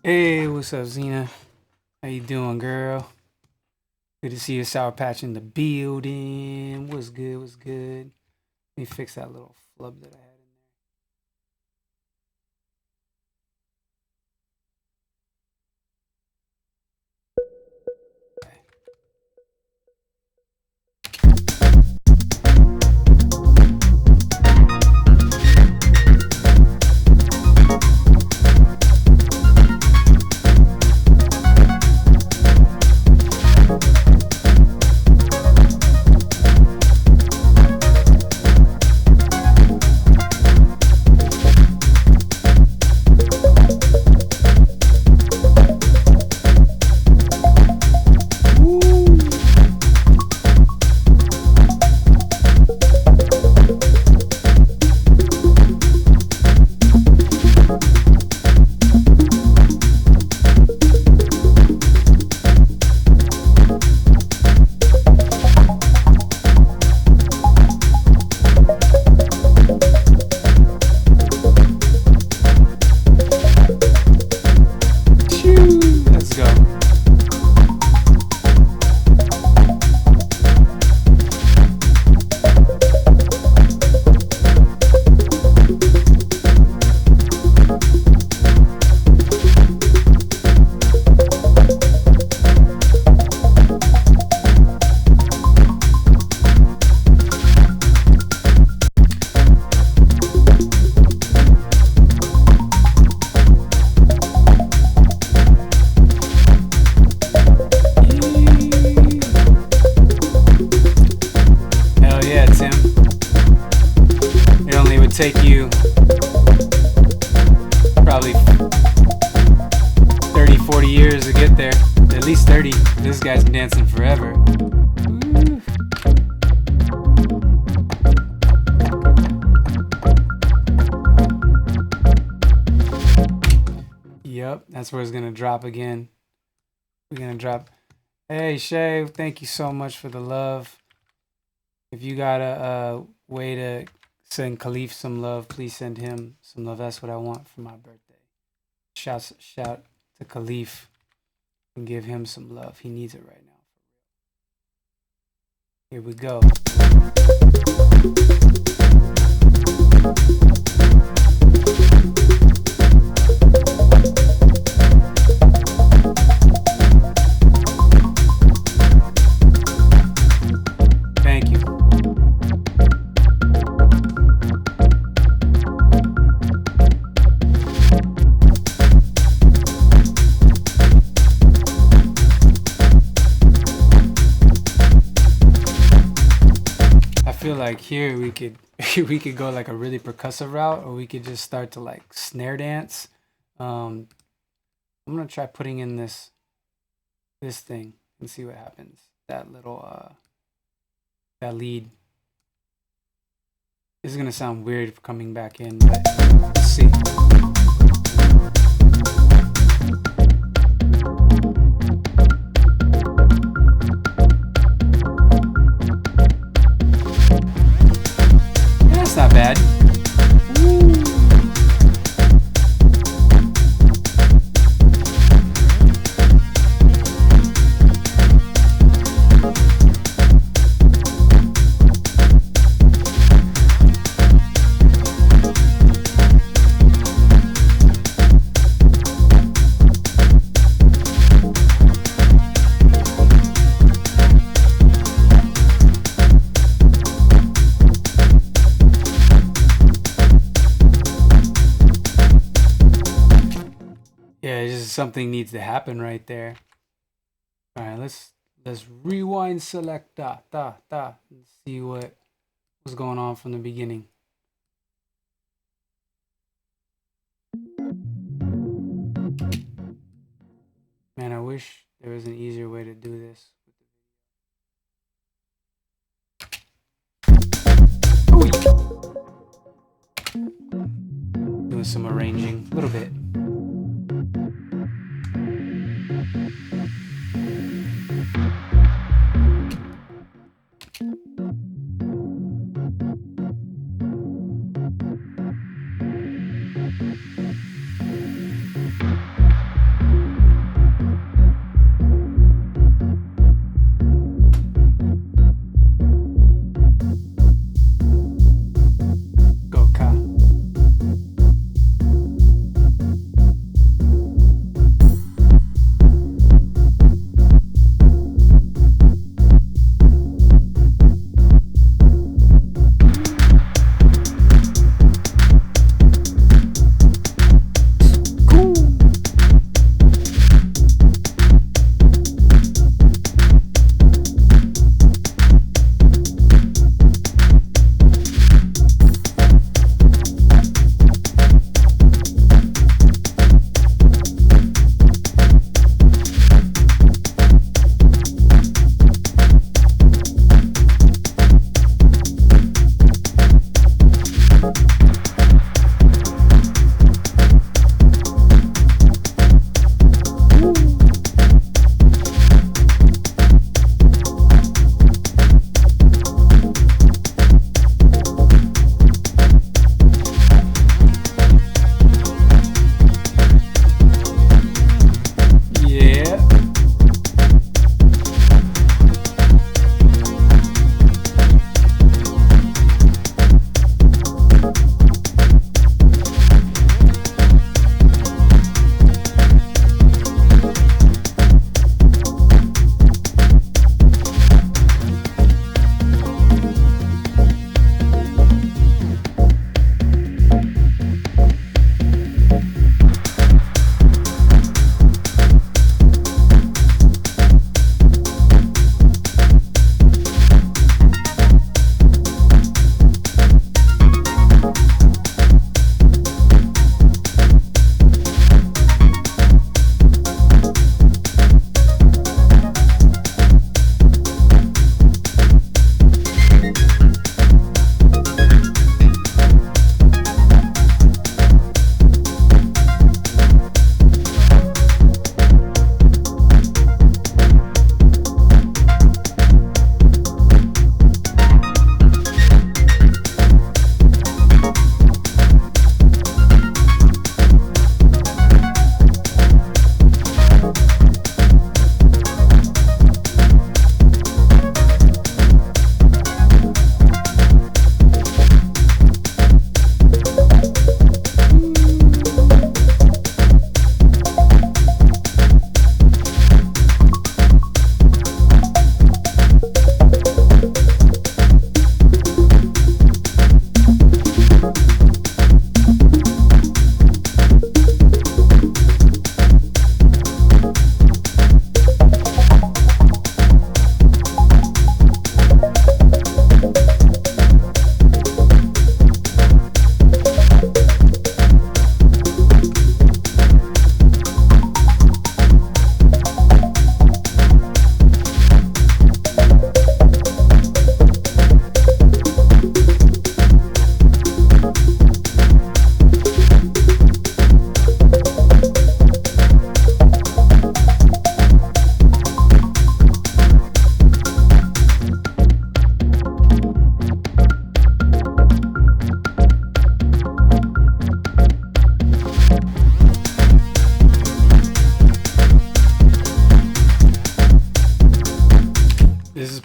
Hey, what's up, Zena? How you doing, girl? Good to see you, Sour Patch in the building. What's good? What's good? Let me fix that little flub that I had in there. This guy's been dancing forever. Woo. Yep, that's where it's gonna drop again. We're gonna drop. Hey Shay, thank you so much for the love. If you got a way to send Caleaf some love, please send him some love. That's what I want for my birthday. Shout to Caleaf and give him some love. He needs it right now. Here we go. Thank you. I feel like here we could go like a really percussive route, or we could just start to like snare dance. I'm gonna try putting in this thing and see what happens. That little that lead. This is gonna sound weird coming back in, but let's see. That's not bad. Yeah, just something needs to happen right there. All right, let's rewind, select and see what was going on from the beginning. Man, I wish there was an easier way to do this. Doing some arranging, a little bit. Go, Ka.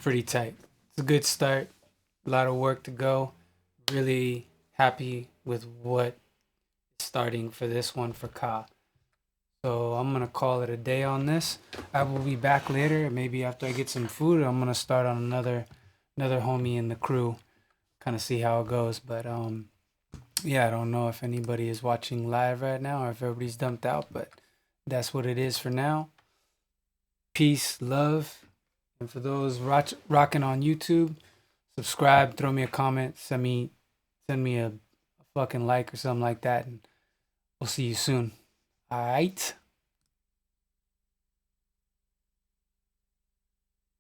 pretty tight. It's a good start. A lot of work to go. Really happy with what is starting for this one for Ka. So I'm gonna call it a day on this. I will be back later, maybe after I get some food. I'm gonna start on another homie in the crew, kind of see how it goes. But yeah, I don't know if anybody is watching live right now or if everybody's dumped out, but that's what it is for now. Peace, love, and for those rocking on YouTube, subscribe, throw me a comment, send me a fucking like or something like that, and we'll see you soon. All right.